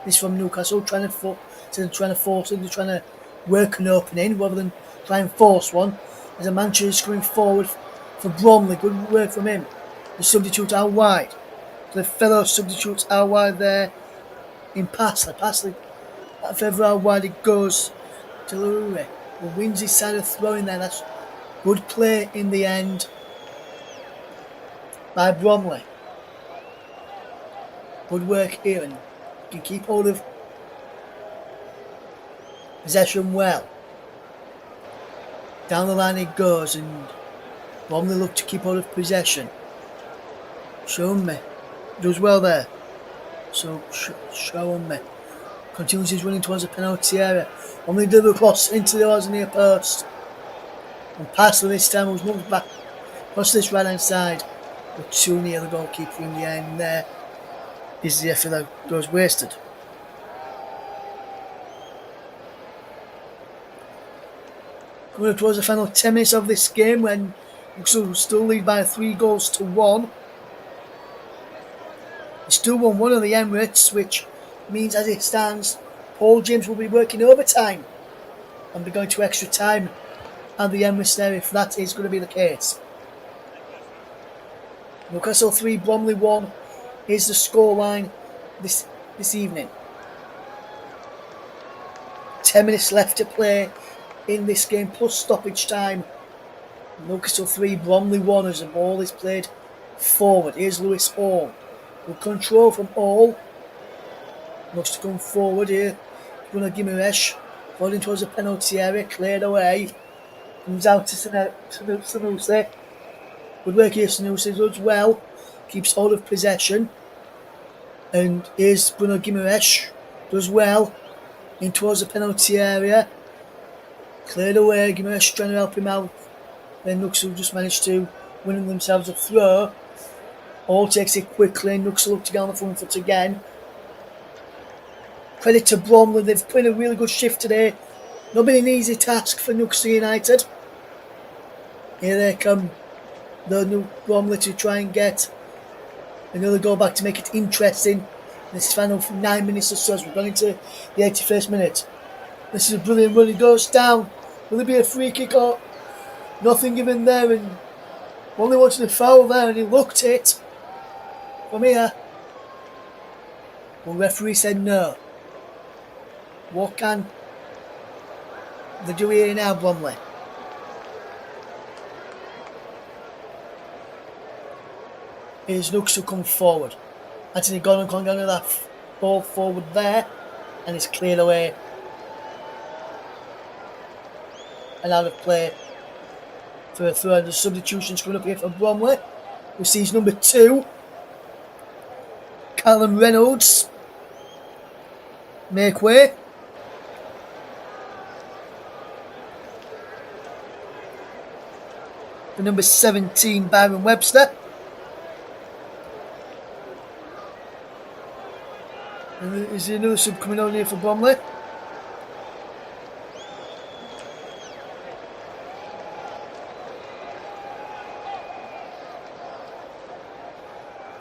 this from Newcastle, trying to force it, they're trying to work an opening rather than try and force one. As a Manchester is coming forward for Bromley, good work from him. The substitute out wide. The fellow substitutes out wide there in Passley. Passley, further out wide it goes to Lure, who wins his side of throwing there. That's good play in the end by Bromley. Good work here, and can keep hold of possession well. Down the line it goes, and Bromley look to keep hold of possession. Show me. Does well there. So show me. Continues his running towards the penalty area. Bromley did the cross into the odds near post. And Passley this time was moved back across this right hand side. But too near the goalkeeper in the end there. Is the effort that goes wasted. Coming up towards the final 10 minutes of this game when Newcastle still lead by 3-1. It's still 1-1 on the Emirates, which means as it stands, Paul James will be working overtime and be going to extra time at the Emirates there if that is going to be the case. Newcastle 3, Bromley 1 is the scoreline this evening. 10 minutes left to play in this game plus stoppage time. Newcastle 3, Bromley 1 as the ball is played forward. Here's Lewis Hall. Good control from Hall. Looks to come forward here. Gunnar Gimaresh falling towards the penalty area, cleared away. Comes out to Sanusi. Good work here, Sanusi does well. Keeps hold of possession. And here's Bruno Gimaresh. Does well. In towards the penalty area. Cleared away. Gimaresh trying to help him out. Then Newcastle just managed to win themselves a throw. All takes it quickly. Newcastle look to get on the front foot again. Credit to Bromley. They've put in a really good shift today. Not been an easy task for Newcastle United. Here they come. The new Bromley to try and get another goal back to make it interesting. This final 9 minutes or so as we've gone into the 81st minute. This is a brilliant run. He goes down. Will it be a free kick or nothing given there? And Bromley wanted a foul there and he looked it from here. But the referee said no. What can they do here now, Bromley? Here's Newcastle come forward. Anthony Gordon can't get that ball forward there, and it's cleared away and out of play for a throw. The substitutions coming up here for Bromley. We see number 2, Callum Reynolds, make way. For number 17, Byron Webster. And is there another sub coming on here for Bromley?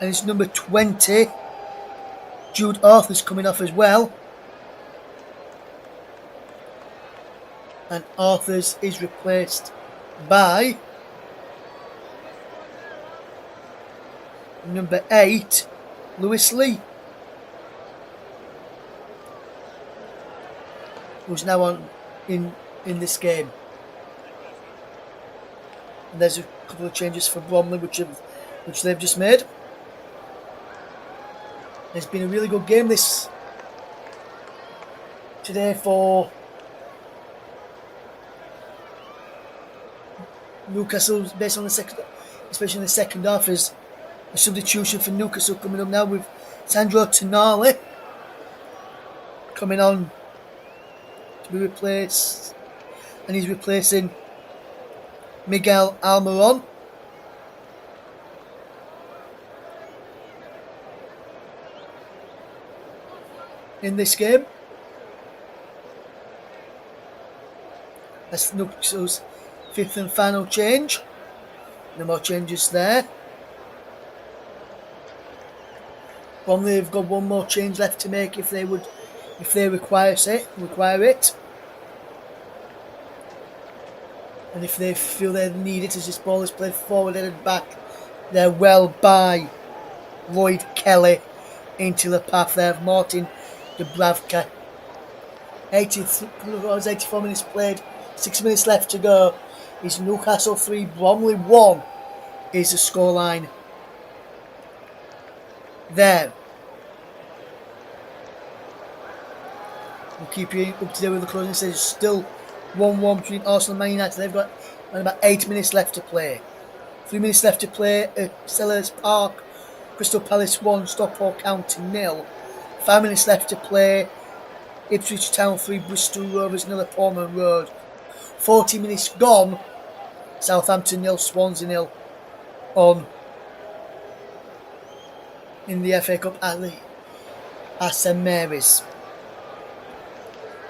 And it's number 20, Jude Arthur's coming off as well. And Arthur's is replaced by number 8, Lewis Lee, who's now on in this game. And there's a couple of changes for Bromley which they've just made. It's been a really good game this today for Newcastle based on the second especially in the second half, is a substitution for Newcastle coming up now with Sandro Tonali coming on to be replaced, and he's replacing Miguel Almiron. In this game, that's Newcastle's fifth and final change. No more changes there. Bromley have got one more change left to make if they require it. And if they feel they need it, as this ball is played forward and back, they're well by Lloyd Kelly into the path there of Martin Dubravka. 84 minutes played, 6 minutes left to go. It's Newcastle 3, Bromley 1 is the scoreline there. We'll keep you up to date with the closing stage. Still 1-1 between Arsenal and Man United. They've got about 8 minutes left to play. 3 minutes left to play at Sellers Park. Crystal Palace 1, Stockport County 0. 5 minutes left to play. Ipswich Town 3, Bristol Rovers 0 at Portman Road. 40 minutes gone. Southampton 0, Swansea 0 on in the FA Cup at St Mary's.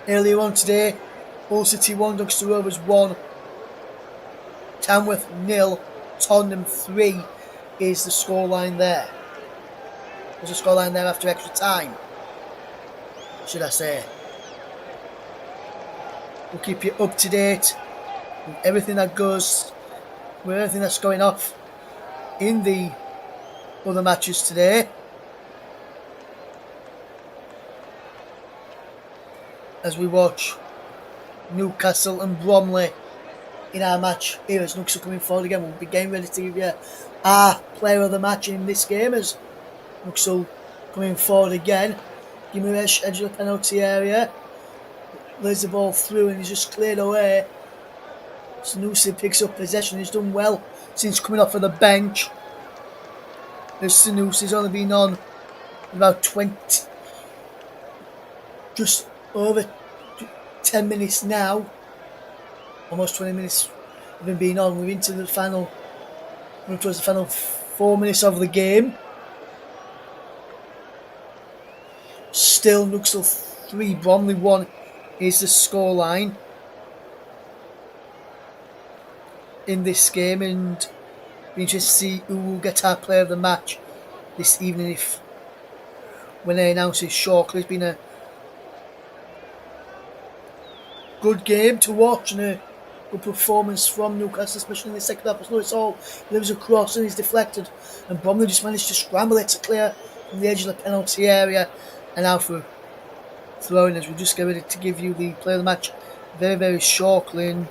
Earlier on today, Hull City 1, Doncaster Rovers 1, Tamworth 0, Tottenham 3 is the scoreline there. There's a scoreline there after extra time, should I say. We'll keep you up to date with everything that's going off in the other matches today. As we watch Newcastle and Bromley in our match here, as Newcastle coming forward again, we'll be getting ready to give you our player of the match in this game as Newcastle coming forward again. Gimenez edge of the penalty area, lays the ball through and he's just cleared away. Sanusi picks up possession. He's done well since coming off of the bench. As Sanusi's only been on about 20, just over 10 minutes now. Almost 20 minutes of him being on. We're into the final, towards the final 4 minutes of the game. Still Newcastle 3, Bromley 1 is the scoreline in this game, and be interested to see who will get our player of the match this evening when they announce it shortly. It's been a good game to watch and a good performance from Newcastle, especially in the second half. It's all lives across and is deflected, and Bromley just managed to scramble it to clear from the edge of the penalty area, and now for throwing as we just get ready to give you the player of the match very, very shortly.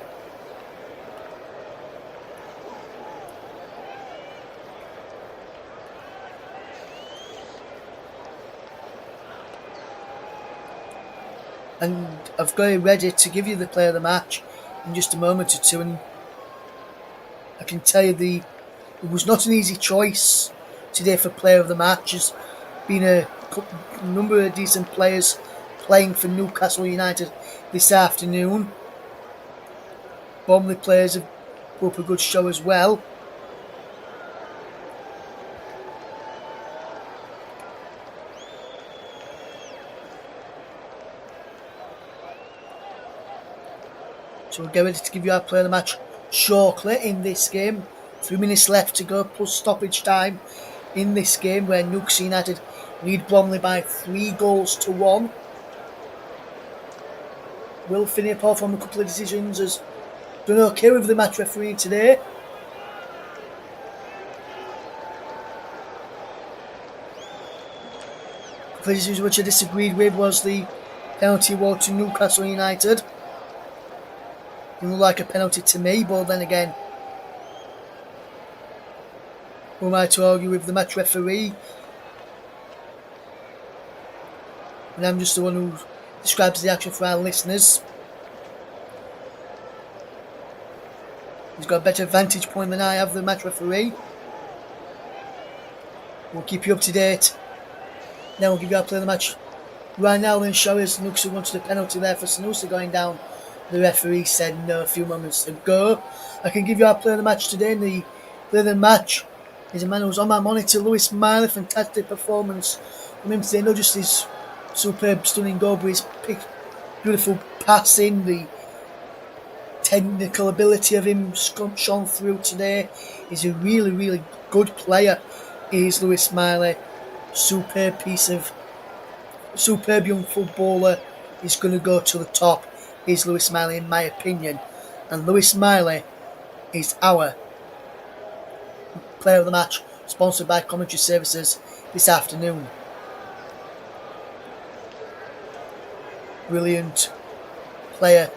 And I've got it ready to give you the player of the match in just a moment or two, and I can tell you it was not an easy choice today for player of the match. There's been a number of decent players playing for Newcastle United this afternoon. Bromley players have put up a good show as well. So we'll get ready to give you our player of the match shortly in this game. 3 minutes left to go plus stoppage time in this game where Newcastle United lead Bromley by 3-1. Will Finney apart from a couple of decisions has done okay with the match referee today. A couple of decisions which I disagreed with was the penalty award to Newcastle United. Didn't look like a penalty to me, but then again, who am I to argue with the match referee? And I'm just the one who describes the action for our listeners. He's got a better vantage point than I have, the match referee. We'll keep you up to date. Then we'll give you our play of the match. Right now, then, Showers Newcastle wanted a penalty there for Sanusi going down. The referee said no a few moments ago. I can give you our play of the match today. And the play of the match is a man who's on my monitor, Lewis Miley. Fantastic performance from him today. Not just his superb, stunning goal, but his beautiful passing, the technical ability of him shone through today. He's a really, really good player. Is Lewis Smiley. Superb young footballer. He's going to go to the top. Is Lewis Smiley, in my opinion. And Lewis Smiley is our player of the match, sponsored by Commentary Services this afternoon. Brilliant player.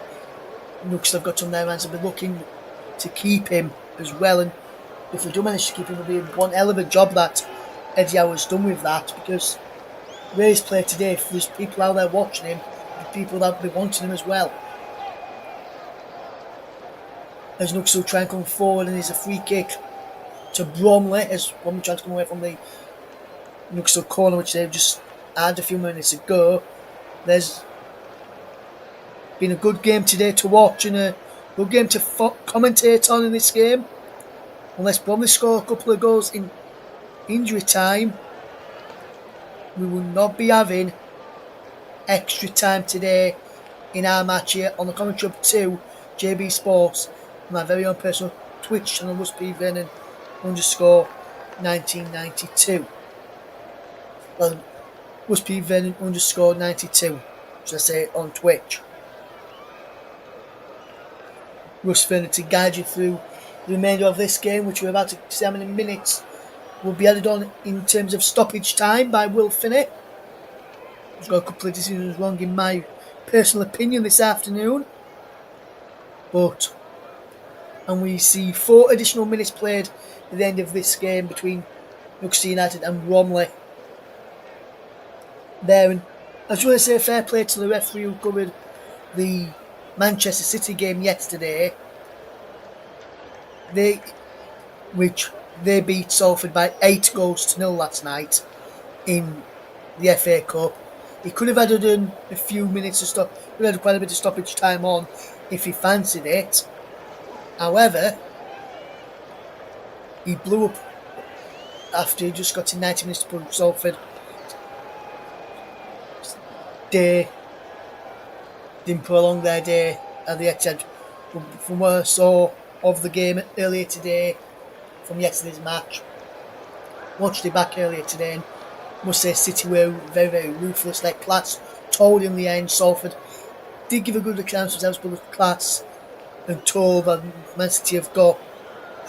Newcastle have got on their hands and be looking to keep him as well, and if we do manage to keep him, it'll be one hell of a job that Eddie Howe's done with that, because Ray's play today, if there's people out there watching him, there's people that will be wanting him as well. As Newcastle try and come forward, and there's a free kick to Bromley as Bromley trying to come away from the Newcastle corner, which they've just had a few minutes ago. There's been a good game today to watch and a good game to commentate on in this game. Unless Bromley score a couple of goals in injury time, we will not be having extra time today in our match here on the commentary of 2 JB Sports, my very own personal Twitch channel, _Vernon _1992. Well, _Vernon _92, should I say, on Twitch. Russ Vernon to guide you through the remainder of this game, which we're about to see how many minutes will be added on in terms of stoppage time by Will Finney. He's got a couple of decisions wrong in my personal opinion this afternoon. And we see 4 additional minutes played at the end of this game between Newcastle United and Bromley. There, and I just want to say fair play to the referee who covered the Manchester City game yesterday, which they beat Salford by 8-0 last night in the FA Cup. He could have added in a few minutes of quite a bit of stoppage time on if he fancied it. However, he blew up after he just got to 90 minutes to put Salford. They didn't prolong their day at the Etihad. From what I saw of the game earlier today, from yesterday's match, watched it back earlier today, and must say City were very, very ruthless. Their class told in the end. Salford did give a good account of themselves, but the class and toll that Man City have got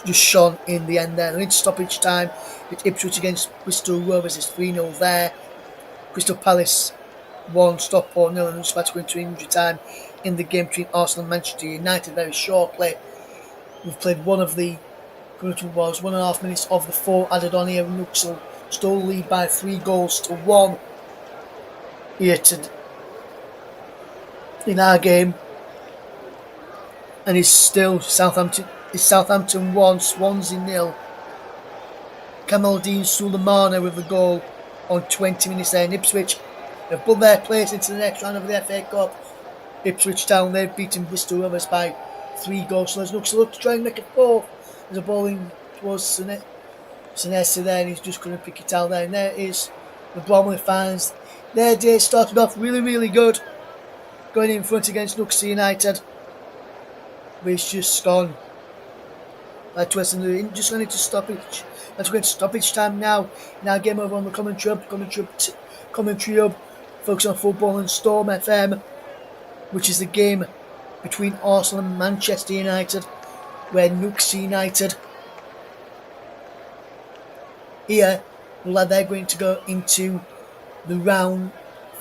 just shone in the end there. And into stoppage time, with Ipswich against Bristol Rovers is 3-0 there. Crystal Palace 1, Stockport 0, and just about to go into injury time in the game between Arsenal and Manchester United. Very shortly, we've played one of the 1.5 minutes of the 4 added on here. Newcastle still lead by 3-1 here in our game, and it's still Southampton 1, Swansea 0. Kamaldeen Sulemana with the goal on 20 minutes there. And Ipswich have put their place into the next round of the FA Cup. Ipswich Town, they've beaten Bristol Rovers by 3-0. So there's Newcastle look to try and make it 4. There's a ball in towards Senesi there, and he's just going to pick it out there. And there is the Bromley fans. Their day started off really, really good, going in front against Newcastle United. But it's just gone. Just going into stoppage. Let's go into stoppage time now. Now game over on the commentary hub, focus on football and Storm FM, which is the game between Arsenal and Manchester United, where Newcastle United here they're going to go into the round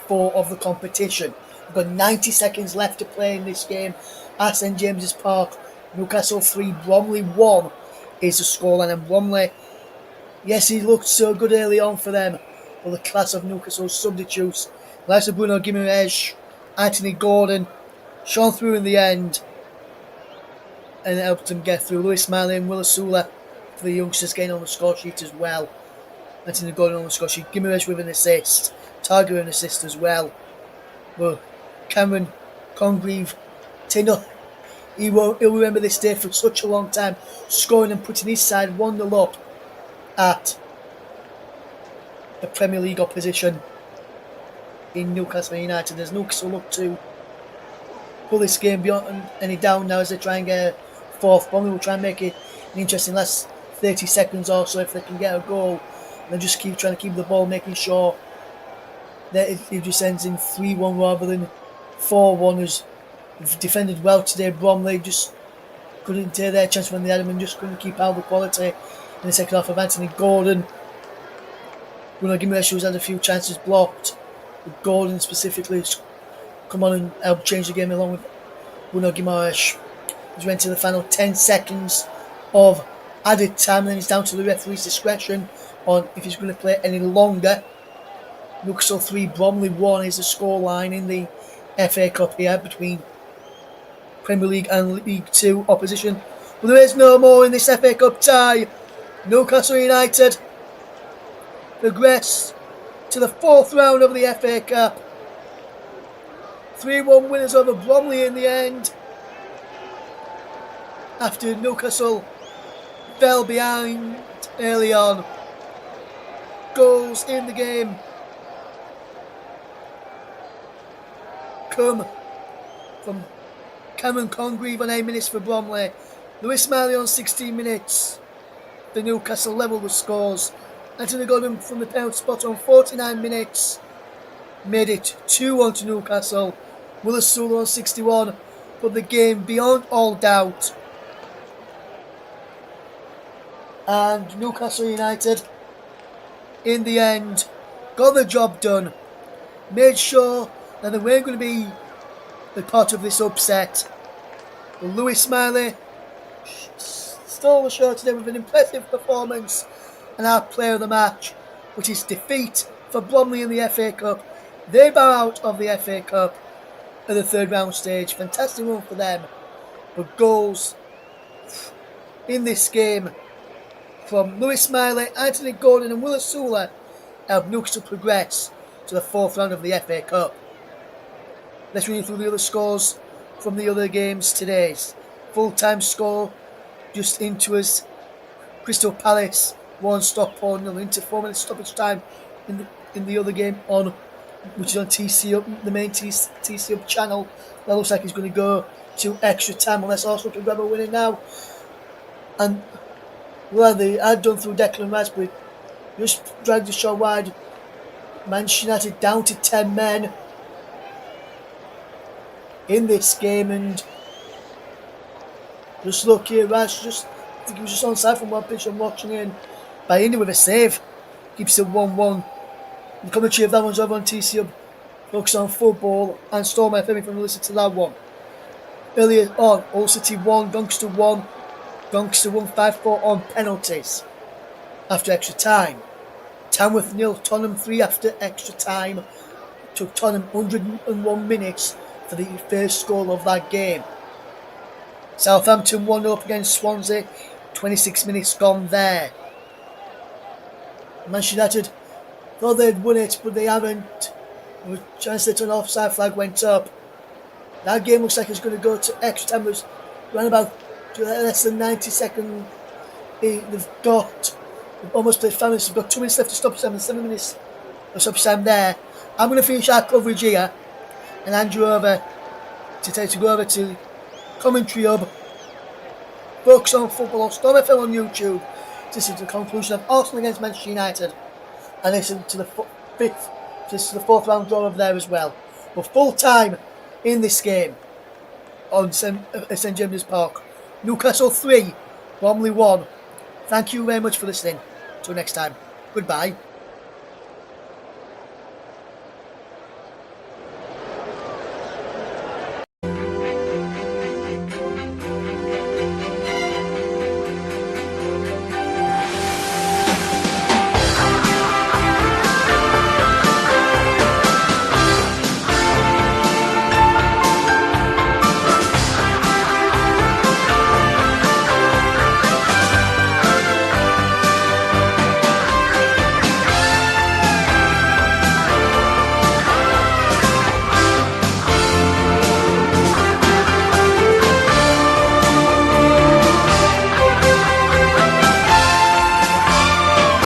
4 of the competition. We've got 90 seconds left to play in this game at St James's Park. Newcastle 3, Bromley 1 is the scoreline, and Bromley, yes, he looked so good early on for them, but the class of Newcastle's substitutes, like Bruno Guimaraes, Anthony Gordon, shone through in the end. and it helped them get through. Lewis Miley and Will Asula for the youngsters getting on the score sheet as well. Anthony Gordon on the score sheet. Gimenez with an assist. Target with an assist as well. But Cameron Congreve, he'll remember this day for such a long time, scoring and putting his side 1-0 up at the Premier League opposition in Newcastle United. There's Newcastle look to pull this game beyond any down now as they try and get a fourth. Bromley will try and make it an interesting last 30 seconds or so if they can get a goal. And just keep trying to keep the ball, making sure that it just ends in 3-1 rather than 4-1. As defended well today, Bromley just couldn't take their chance when they had him and just couldn't keep out the quality in the second half of Anthony Gordon. Bruno Gimenez had a few chances blocked, but Gordon specifically has come on and helped change the game along with Bruno Gimenez. As we went to the final 10 seconds of added time, and then it's down to the referee's discretion on if he's going to play any longer. Newcastle 3, Bromley 1 is the scoreline in the FA Cup here between Premier League and League 2 opposition. But there is no more in this FA Cup tie. Newcastle United progress to the 4th round of the FA Cup. 3-1 winners over Bromley in the end, after Newcastle fell behind early on. Goals in the game come from Cameron Congreve on 8 minutes for Bromley. Lewis Miley on 16 minutes. The Newcastle level the scores. Anthony Gordon from the penalty spot on 49 minutes made it 2-1 to Newcastle. Will Asula on 61 put the game beyond all doubt. And Newcastle United, in the end, got the job done. Made sure that they weren't going to be the part of this upset. But Lewis Miley stole the show today with an impressive performance and our player of the match, which is defeat for Bromley in the FA Cup. They bow out of the FA Cup at the 3rd round stage. Fantastic run for them. But goals in this game from Lewis Miley, Anthony Gordon and Will Asula helped Newcastle progress to the 4th round of the FA Cup. Let's read through the other scores from the other games today. Full-time score just into us. Crystal Palace 1, Stockport 0, into 4 minutes stoppage time in the other game on, which is on TC Up, the main TC Up channel. That looks like it's going to go to extra time unless Arsenal can grab a winner now. And well, they had done through Declan Rice, but just dragged the shot wide. Manchester United down to 10 men in this game, and just look here, Rice I think he was just on side from one pitch I'm watching in by Indy with a save. Keeps it 1-1. The commentary of that one's over on TC Up. Focus on football and Storm FM if you want to listen to that one. Earlier on, Hull City 1, Doncaster 1. Doncaster won 5-4 on penalties after extra time. Tamworth 0, Tottenham 3 after extra time. Took Tottenham 101 minutes for the first goal of that game. Southampton 1-0 up against Swansea, 26 minutes gone there. Manchester United thought they'd won it, but they haven't. The chance that an offside flag went up. That game looks like it's going to go to extra time. There's around about less than 90 seconds. They've almost played 5 minutes. They've got 2 minutes left to stop time and 7 minutes of stop time there. I'm going to finish our coverage here and hand you over to go over to Commentary Hub. Focus on football on Storm FM on YouTube. This is the conclusion of Arsenal against Manchester United. And listen to the 4th round draw over there as well. But full time in this game on St James's Park. Newcastle 3, Bromley 1. Thank you very much for listening. Till next time. Goodbye.